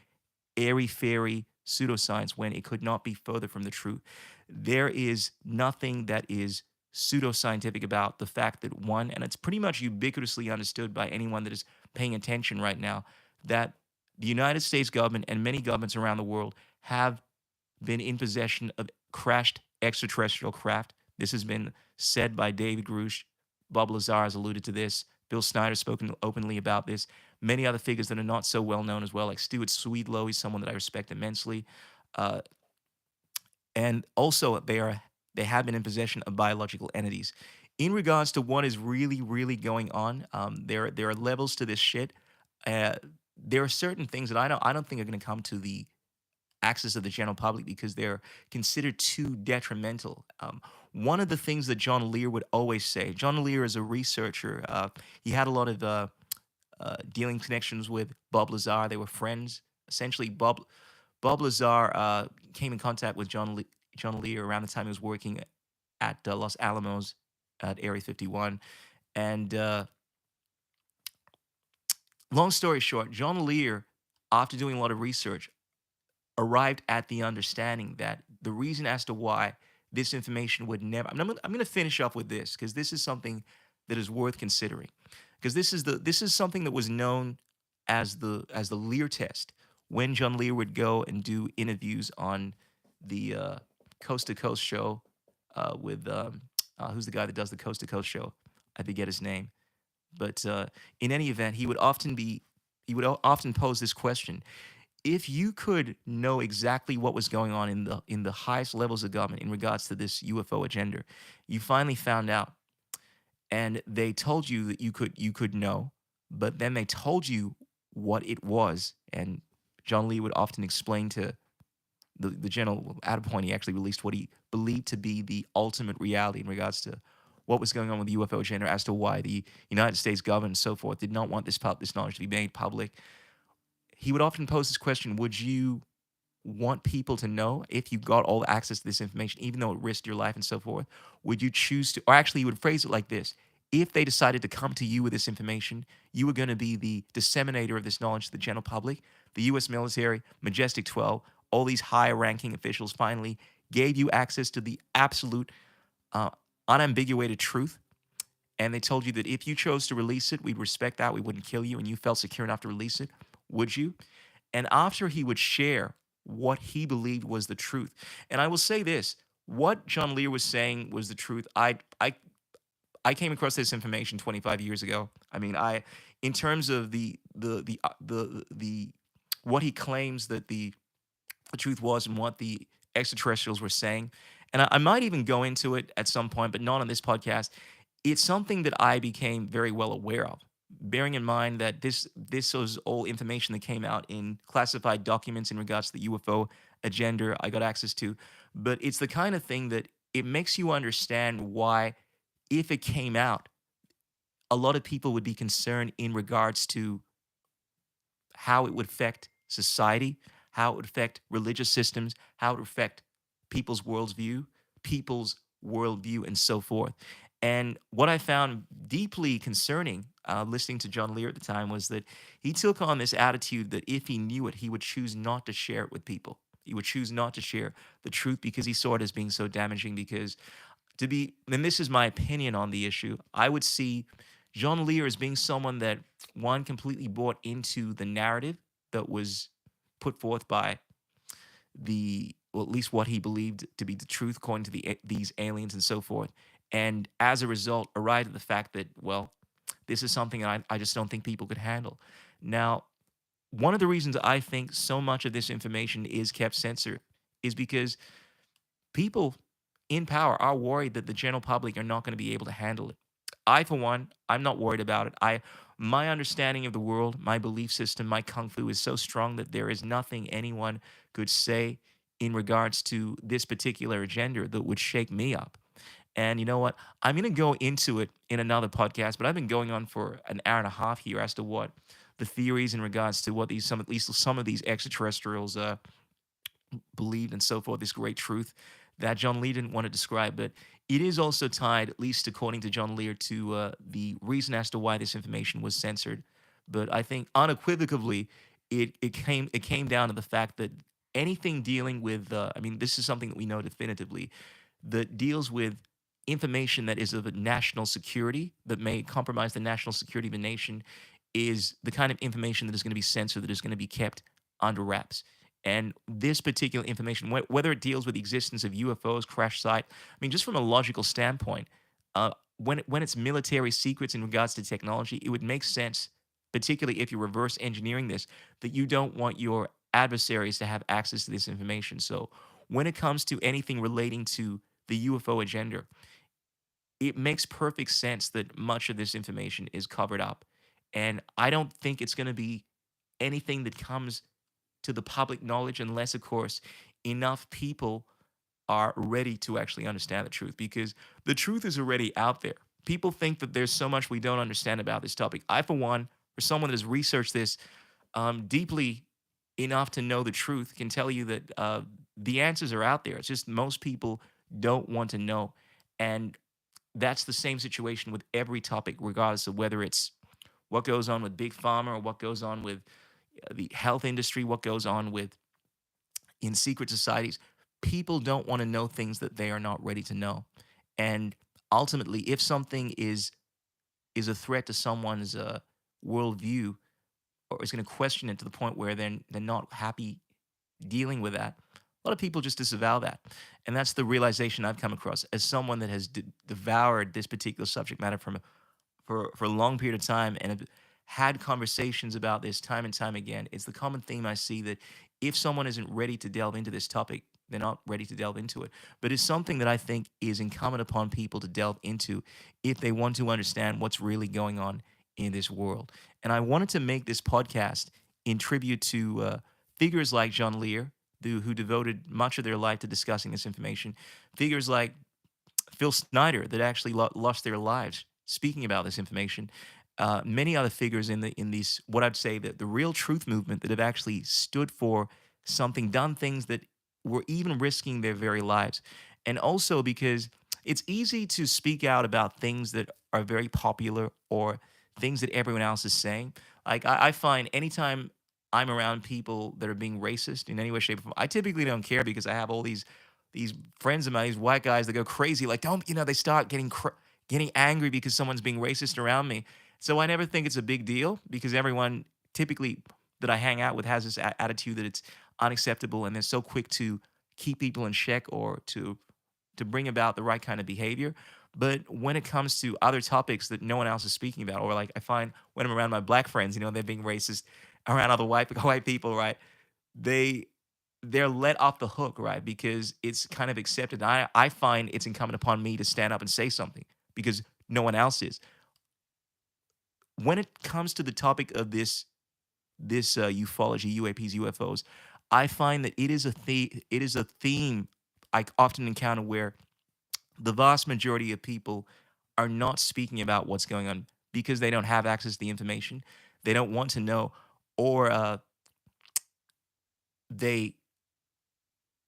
airy fairy pseudoscience when it could not be further from the truth. There is nothing that is pseudoscientific about the fact that one, and it's pretty much ubiquitously understood by anyone that is paying attention right now, that the United States government and many governments around the world have been in possession of crashed extraterrestrial craft. This has been said by David Grusch. Bob Lazar has alluded to this. Bill Snyder's spoken openly about this. Many other figures that are not so well known as well, like Stuart Sweetlow. He's someone that I respect immensely. Uh, and also, they have been in possession of biological entities. In regards to what is really, really going on, there are levels to this shit. Uh, there are certain things that I don't think are going to come to the access of the general public because they're considered too detrimental. One of the things that John Lear would always say, John Lear is a researcher. He had a lot of dealing connections with Bob Lazar. They were friends. Essentially, Bob Lazar came in contact with John Lear around the time he was working at Los Alamos at Area 51. And long story short, John Lear, after doing a lot of research, arrived at the understanding that the reason as to why this information would never. I'm going to finish up with this because this is something that is worth considering. Because this is something that was known as the Lear test, when John Lear would go and do interviews on the Coast to Coast show with who's the guy that does the Coast to Coast show? I forget his name, but in any event, he would often pose this question: if you could know exactly what was going on in the highest levels of government in regards to this UFO agenda, you finally found out, and they told you that you could know, but then they told you what it was, and John Lee would often explain to the general. At a point, he actually released what he believed to be the ultimate reality in regards to what was going on with the UFO agenda, as to why the United States government and so forth did not want this knowledge to be made public. He would often pose this question: would you want people to know, if you got all the access to this information, even though it risked your life and so forth? Would you choose to, or actually, he would phrase it like this: if they decided to come to you with this information, you were going to be the disseminator of this knowledge to the general public. The U.S. military, Majestic 12, all these high-ranking officials finally gave you access to the absolute, uh, unambiguated truth, and they told you that if you chose to release it, we'd respect that, we wouldn't kill you, and you felt secure enough to release it, would you? And after he would share what he believed was the truth, and I will say this: what John Lear was saying was the truth. I came across this information 25 years ago. I mean, in terms of the what he claims that the truth was and what the extraterrestrials were saying. And I might even go into it at some point, but not on this podcast. It's something that I became very well aware of, bearing in mind that this was all information that came out in classified documents in regards to the UFO agenda I got access to. But it's the kind of thing that it makes you understand why, if it came out, a lot of people would be concerned in regards to how it would affect society, how it would affect religious systems, how it would affect people's worldview, and so forth. And what I found deeply concerning, listening to John Lear at the time, was that he took on this attitude that if he knew it, he would choose not to share it with people. He would choose not to share the truth because he saw it as being so damaging. Because to be, and this is my opinion on the issue, I would see John Lear as being someone that, one, completely bought into the narrative that was put forth by well, at least what he believed to be the truth according to these aliens and so forth. And as a result, arrived at the fact that, well, this is something I just don't think people could handle. Now, one of the reasons I think so much of this information is kept censored is because people in power are worried that the general public are not going to be able to handle it. I, for one, I'm not worried about it. My understanding of the world, my belief system, my kung fu is so strong that there is nothing anyone could say in regards to this particular agenda that would shake me up. And you know what? I'm going to go into it in another podcast, but I've been going on for an hour and a half here as to what the theories in regards to what these some at least some of these extraterrestrials believed and so forth, this great truth that John Lee didn't want to describe. But it is also tied, at least according to John Lear, to the reason as to why this information was censored. But I think unequivocally, it came down to the fact that anything dealing with, I mean, this is something that we know definitively, that deals with information that is of a national security that may compromise the national security of a nation is the kind of information that is going to be censored, that is going to be kept under wraps. And this particular information, whether it deals with the existence of UFOs, crash site, I mean, just from a logical standpoint, when it's military secrets in regards to technology, it would make sense, particularly if you're reverse engineering this, that you don't want your adversaries to have access to this information. So when it comes to anything relating to the UFO agenda, it makes perfect sense that much of this information is covered up. And I don't think it's going to be anything that comes to the public knowledge unless, of course, enough people are ready to actually understand the truth because the truth is already out there. People think that there's so much we don't understand about this topic. I, for one, for someone that has researched this deeply enough to know the truth, can tell you that the answers are out there. It's just most people don't want to know. And that's the same situation with every topic, regardless of whether it's what goes on with big pharma or what goes on with the health industry, what goes on with in secret societies. People don't want to know things that they are not ready to know. And ultimately, if something is a threat to someone's worldview or is going to question it to the point where they're not happy dealing with that, a lot of people just disavow that. And that's the realization I've come across as someone that has devoured this particular subject matter for a long period of time and have had conversations about this time and time again. It's the common theme I see that if someone isn't ready to delve into this topic, they're not ready to delve into it. But it's something that I think is incumbent upon people to delve into if they want to understand what's really going on in this world. And I wanted to make this podcast in tribute to figures like John Lear, who devoted much of their life to discussing this information, figures like Phil Snyder that actually lost their lives speaking about this information. Many other figures in these what I'd say that the real truth movement that have actually stood for something, done things that were even risking their very lives, and also because it's easy to speak out about things that are very popular or things that everyone else is saying. Like I find anytime I'm around people that are being racist in any way, shape, or form, I typically don't care because I have all these friends of mine, these white guys that go crazy. Like, don't they start getting angry because someone's being racist around me. So I never think it's a big deal because everyone typically that I hang out with has this attitude that it's unacceptable and they're so quick to keep people in check or to bring about the right kind of behavior. But when it comes to other topics that no one else is speaking about, or like I find when I'm around my black friends, they're being racist around other white people, right? They they're let off the hook, right? Because it's kind of accepted. I find it's incumbent upon me to stand up and say something because no one else is. When it comes to the topic of this ufology, UAPs, UFOs, I find that it is a theme I often encounter where the vast majority of people are not speaking about what's going on because they don't have access to the information, they don't want to know, or they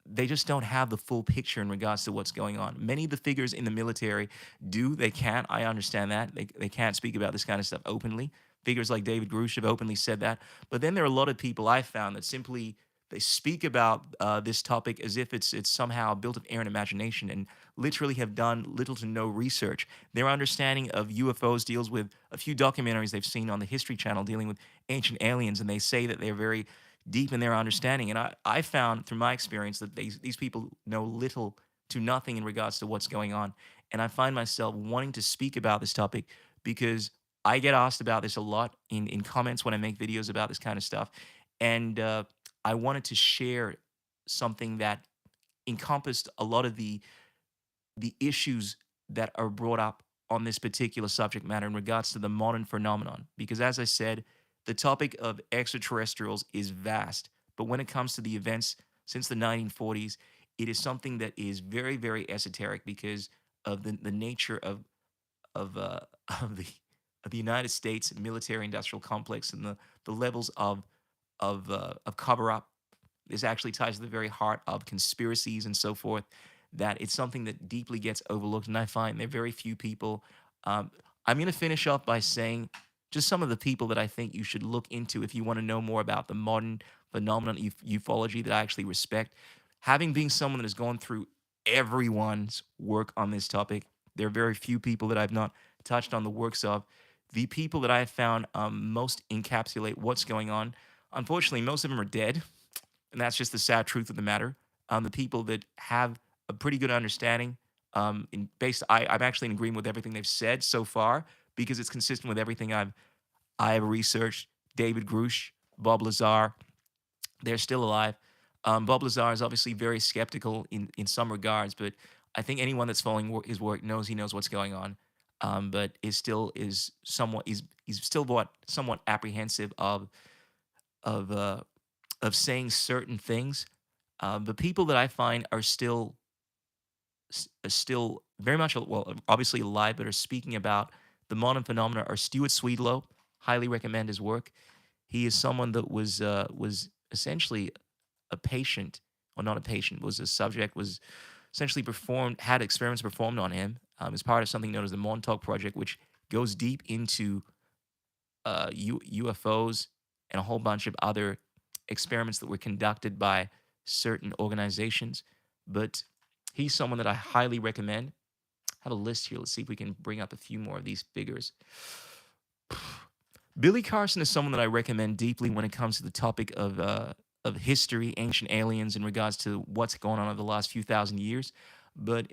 they just don't have the full picture in regards to what's going on. Many of the figures in the military do. They can't. I understand that. They can't speak about this kind of stuff openly. Figures like David Grusch have openly said that. But then there are a lot of people I found that simply they speak about this topic as if it's somehow built of air and imagination, and literally have done little to no research. Their understanding of UFOs deals with a few documentaries they've seen on the History Channel dealing with ancient aliens, and they say that they're very deep in their understanding. And I found through my experience that these people know little to nothing in regards to what's going on. And I find myself wanting to speak about this topic because I get asked about this a lot in comments when I make videos about this kind of stuff. And I wanted to share something that encompassed a lot of the issues that are brought up on this particular subject matter in regards to the modern phenomenon. Because as I said, the topic of extraterrestrials is vast. But when it comes to the events since the 1940s, it is something that is very, very esoteric because of the nature of of the United States military industrial complex and the levels of cover up. This actually ties to the very heart of conspiracies and so forth, that it's something that deeply gets overlooked. And I find there are very few people. Um, I'm going to finish up by saying just some of the people that I think you should look into if you want to know more about the modern phenomenon of ufology that I actually respect. Having been someone that has gone through everyone's work on this topic, there are very few people that I've not touched on the works of. The people that I have found most encapsulate what's going on. Unfortunately, most of them are dead, and that's just the sad truth of the matter. The people that have a pretty good understanding, I'm actually in agreement with everything they've said so far because it's consistent with everything I've researched. David Grusch, Bob Lazar, they're still alive. Bob Lazar is obviously very skeptical in some regards, but I think anyone that's following his work knows he knows what's going on. But is somewhat he's still what somewhat apprehensive of uh, of saying certain things. The people that I find are still very much well, obviously alive, but are speaking about the modern phenomena are Stuart Sweetlow. Highly recommend his work. He is someone that was essentially a patient, or not a patient, was a subject, was essentially performed, had experiments performed on him as part of something known as the Montauk Project, which goes deep into UFOs and a whole bunch of other experiments that were conducted by certain organizations. But he's someone that I highly recommend. I have a list here. Let's see if we can bring up a few more of these figures. Billy Carson is someone that I recommend deeply when it comes to the topic of history, ancient aliens, in regards to what's going on over the last few thousand years. But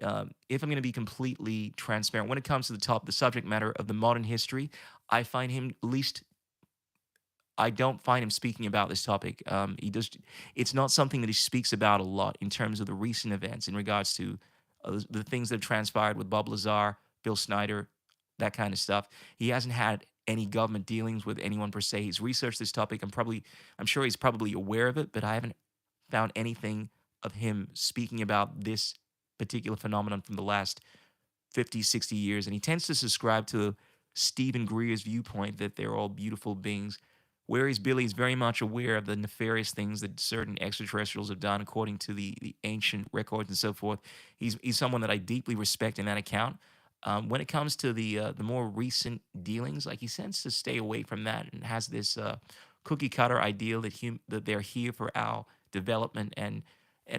if I'm going to be completely transparent, when it comes to the subject matter of the modern history, I find him least. I don't find him speaking about this topic. He does. It's not something that he speaks about a lot in terms of the recent events in regards to the things that have transpired with Bob Lazar, Bill Snyder, that kind of stuff. He hasn't had any government dealings with anyone per se. He's researched this topic. I'm sure he's probably aware of it, but I haven't found anything of him speaking about this particular phenomenon from the last 50, 60 years. And he tends to subscribe to Stephen Greer's viewpoint that they're all beautiful beings, whereas Billy is very much aware of the nefarious things that certain extraterrestrials have done according to the ancient records and so forth. He's someone that I deeply respect in that account. When it comes to the more recent dealings, like he tends to stay away from that and has this cookie cutter ideal that they're here for our development, and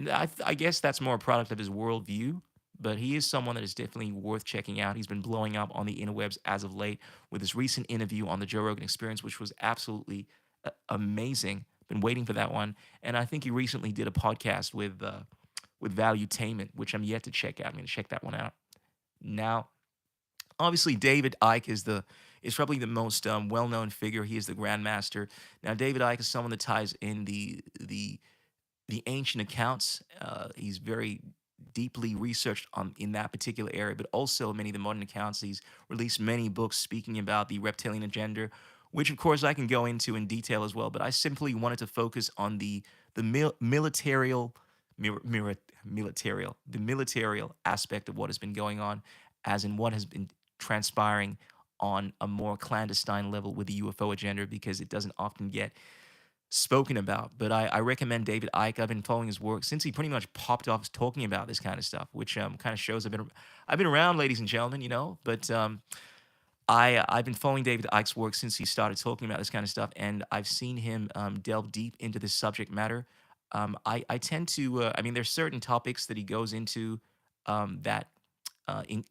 I guess that's more a product of his worldview. But he is someone that is definitely worth checking out. He's been blowing up on the interwebs as of late with his recent interview on the Joe Rogan Experience, which was absolutely amazing. Been waiting for that one, and I think he recently did a podcast with Valuetainment, which I'm yet to check out. I'm going to check that one out now. Obviously, David Icke is probably the most well-known figure. He is the Grandmaster. Now, David Icke is someone that ties in the ancient accounts. He's very deeply researched in that particular area, but also many of the modern accounts. He's released many books speaking about the reptilian agenda, which of course I can go into in detail as well. But I simply wanted to focus on the militarial aspect of what has been going on, as in what has been transpiring on a more clandestine level with the UFO agenda, because it doesn't often get spoken about, but I recommend David Icke. I've been following his work since he pretty much popped off talking about this kind of stuff, which kind of shows I've been around, ladies and gentlemen, you know. But I've been following David Icke's work since he started talking about this kind of stuff, and I've seen him delve deep into this subject matter. I tend to I mean, there's certain topics that he goes into that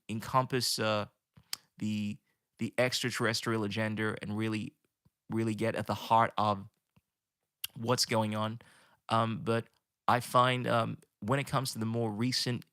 encompass the extraterrestrial agenda and really get at the heart of what's going on. But I find when it comes to the more recent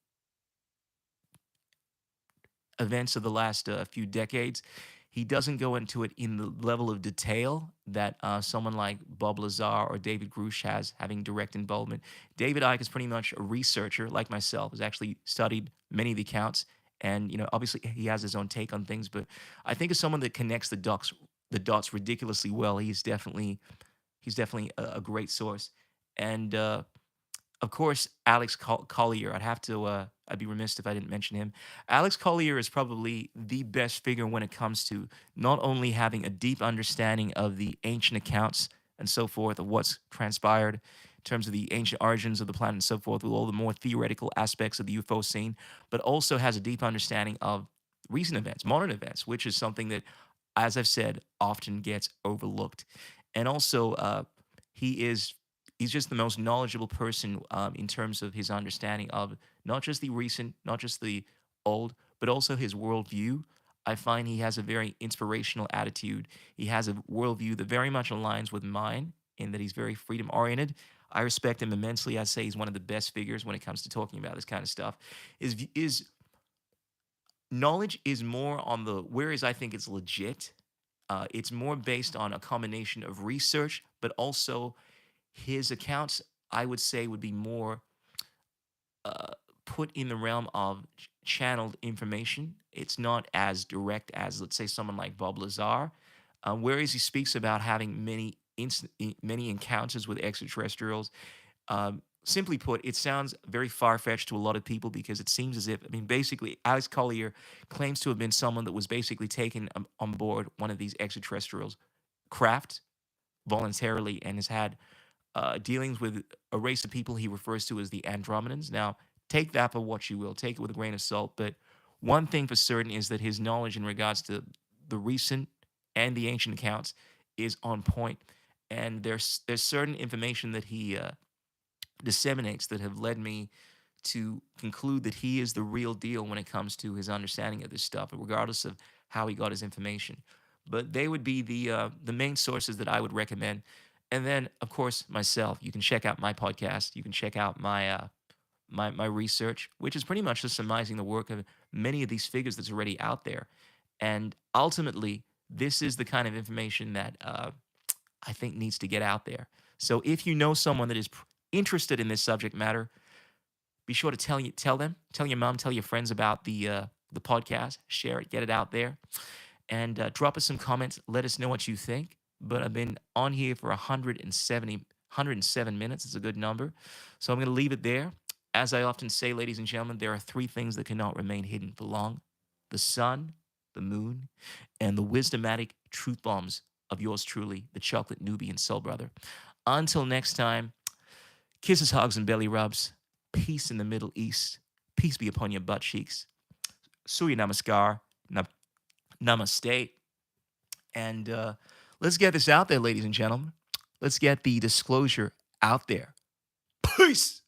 events of the last few decades, he doesn't go into it in the level of detail that someone like Bob Lazar or David Grusch has, having direct involvement. David Icke is pretty much a researcher, like myself, has actually studied many of the accounts, and obviously he has his own take on things. But I think as someone that connects the dots ridiculously well, he's definitely a great source. And of course, Alex Collier. I'd be remiss if I didn't mention him. Alex Collier is probably the best figure when it comes to not only having a deep understanding of the ancient accounts and so forth of what's transpired in terms of the ancient origins of the planet and so forth, with all the more theoretical aspects of the UFO scene, but also has a deep understanding of recent events, modern events, which is something that, as I've said, often gets overlooked. And also, he is he's just the most knowledgeable person in terms of his understanding of not just the recent, not just the old, but also his worldview. I find he has a very inspirational attitude. He has a worldview that very much aligns with mine in that he's very freedom oriented. I respect him immensely. I say he's one of the best figures when it comes to talking about this kind of stuff. His knowledge is more on the, whereas I think it's legit, it's more based on a combination of research, but also his accounts, I would say, would be more uh, put in the realm of channeled information. It's not as direct as, let's say, someone like Bob Lazar, whereas he speaks about having many encounters with extraterrestrials. Simply put, it sounds very far fetched to a lot of people because it seems as if, I mean, basically, Alex Collier claims to have been someone that was basically taken on board one of these extraterrestrials craft voluntarily and has had dealings with a race of people he refers to as the Andromedans. Now, take that for what you will, take it with a grain of salt. But one thing for certain is that his knowledge in regards to the recent and the ancient accounts is on point. And there's certain information that he disseminates that have led me to conclude that he is the real deal when it comes to his understanding of this stuff, regardless of how he got his information. But they would be the main sources that I would recommend. And then, of course, myself. You can check out my podcast. You can check out my research, which is pretty much just summarizing the work of many of these figures that's already out there. And ultimately, this is the kind of information that I think needs to get out there. So if you know someone that is interested in this subject matter, be sure to tell your mom, tell your friends about the podcast, share it, get it out there, and drop us some comments. Let us know what you think. But I've been on here for 107 minutes. It's a good number. So I'm going to leave it there. As I often say, ladies and gentlemen, there are three things that cannot remain hidden for long: the sun, the moon, and the wisdomatic truth bombs of yours truly, the chocolate Nubian soul brother. Until next time, kisses, hugs, and belly rubs. Peace in the Middle East. Peace be upon your butt cheeks. Surya Namaskar. Namaste. And let's get this out there, ladies and gentlemen. Let's get the disclosure out there. Peace.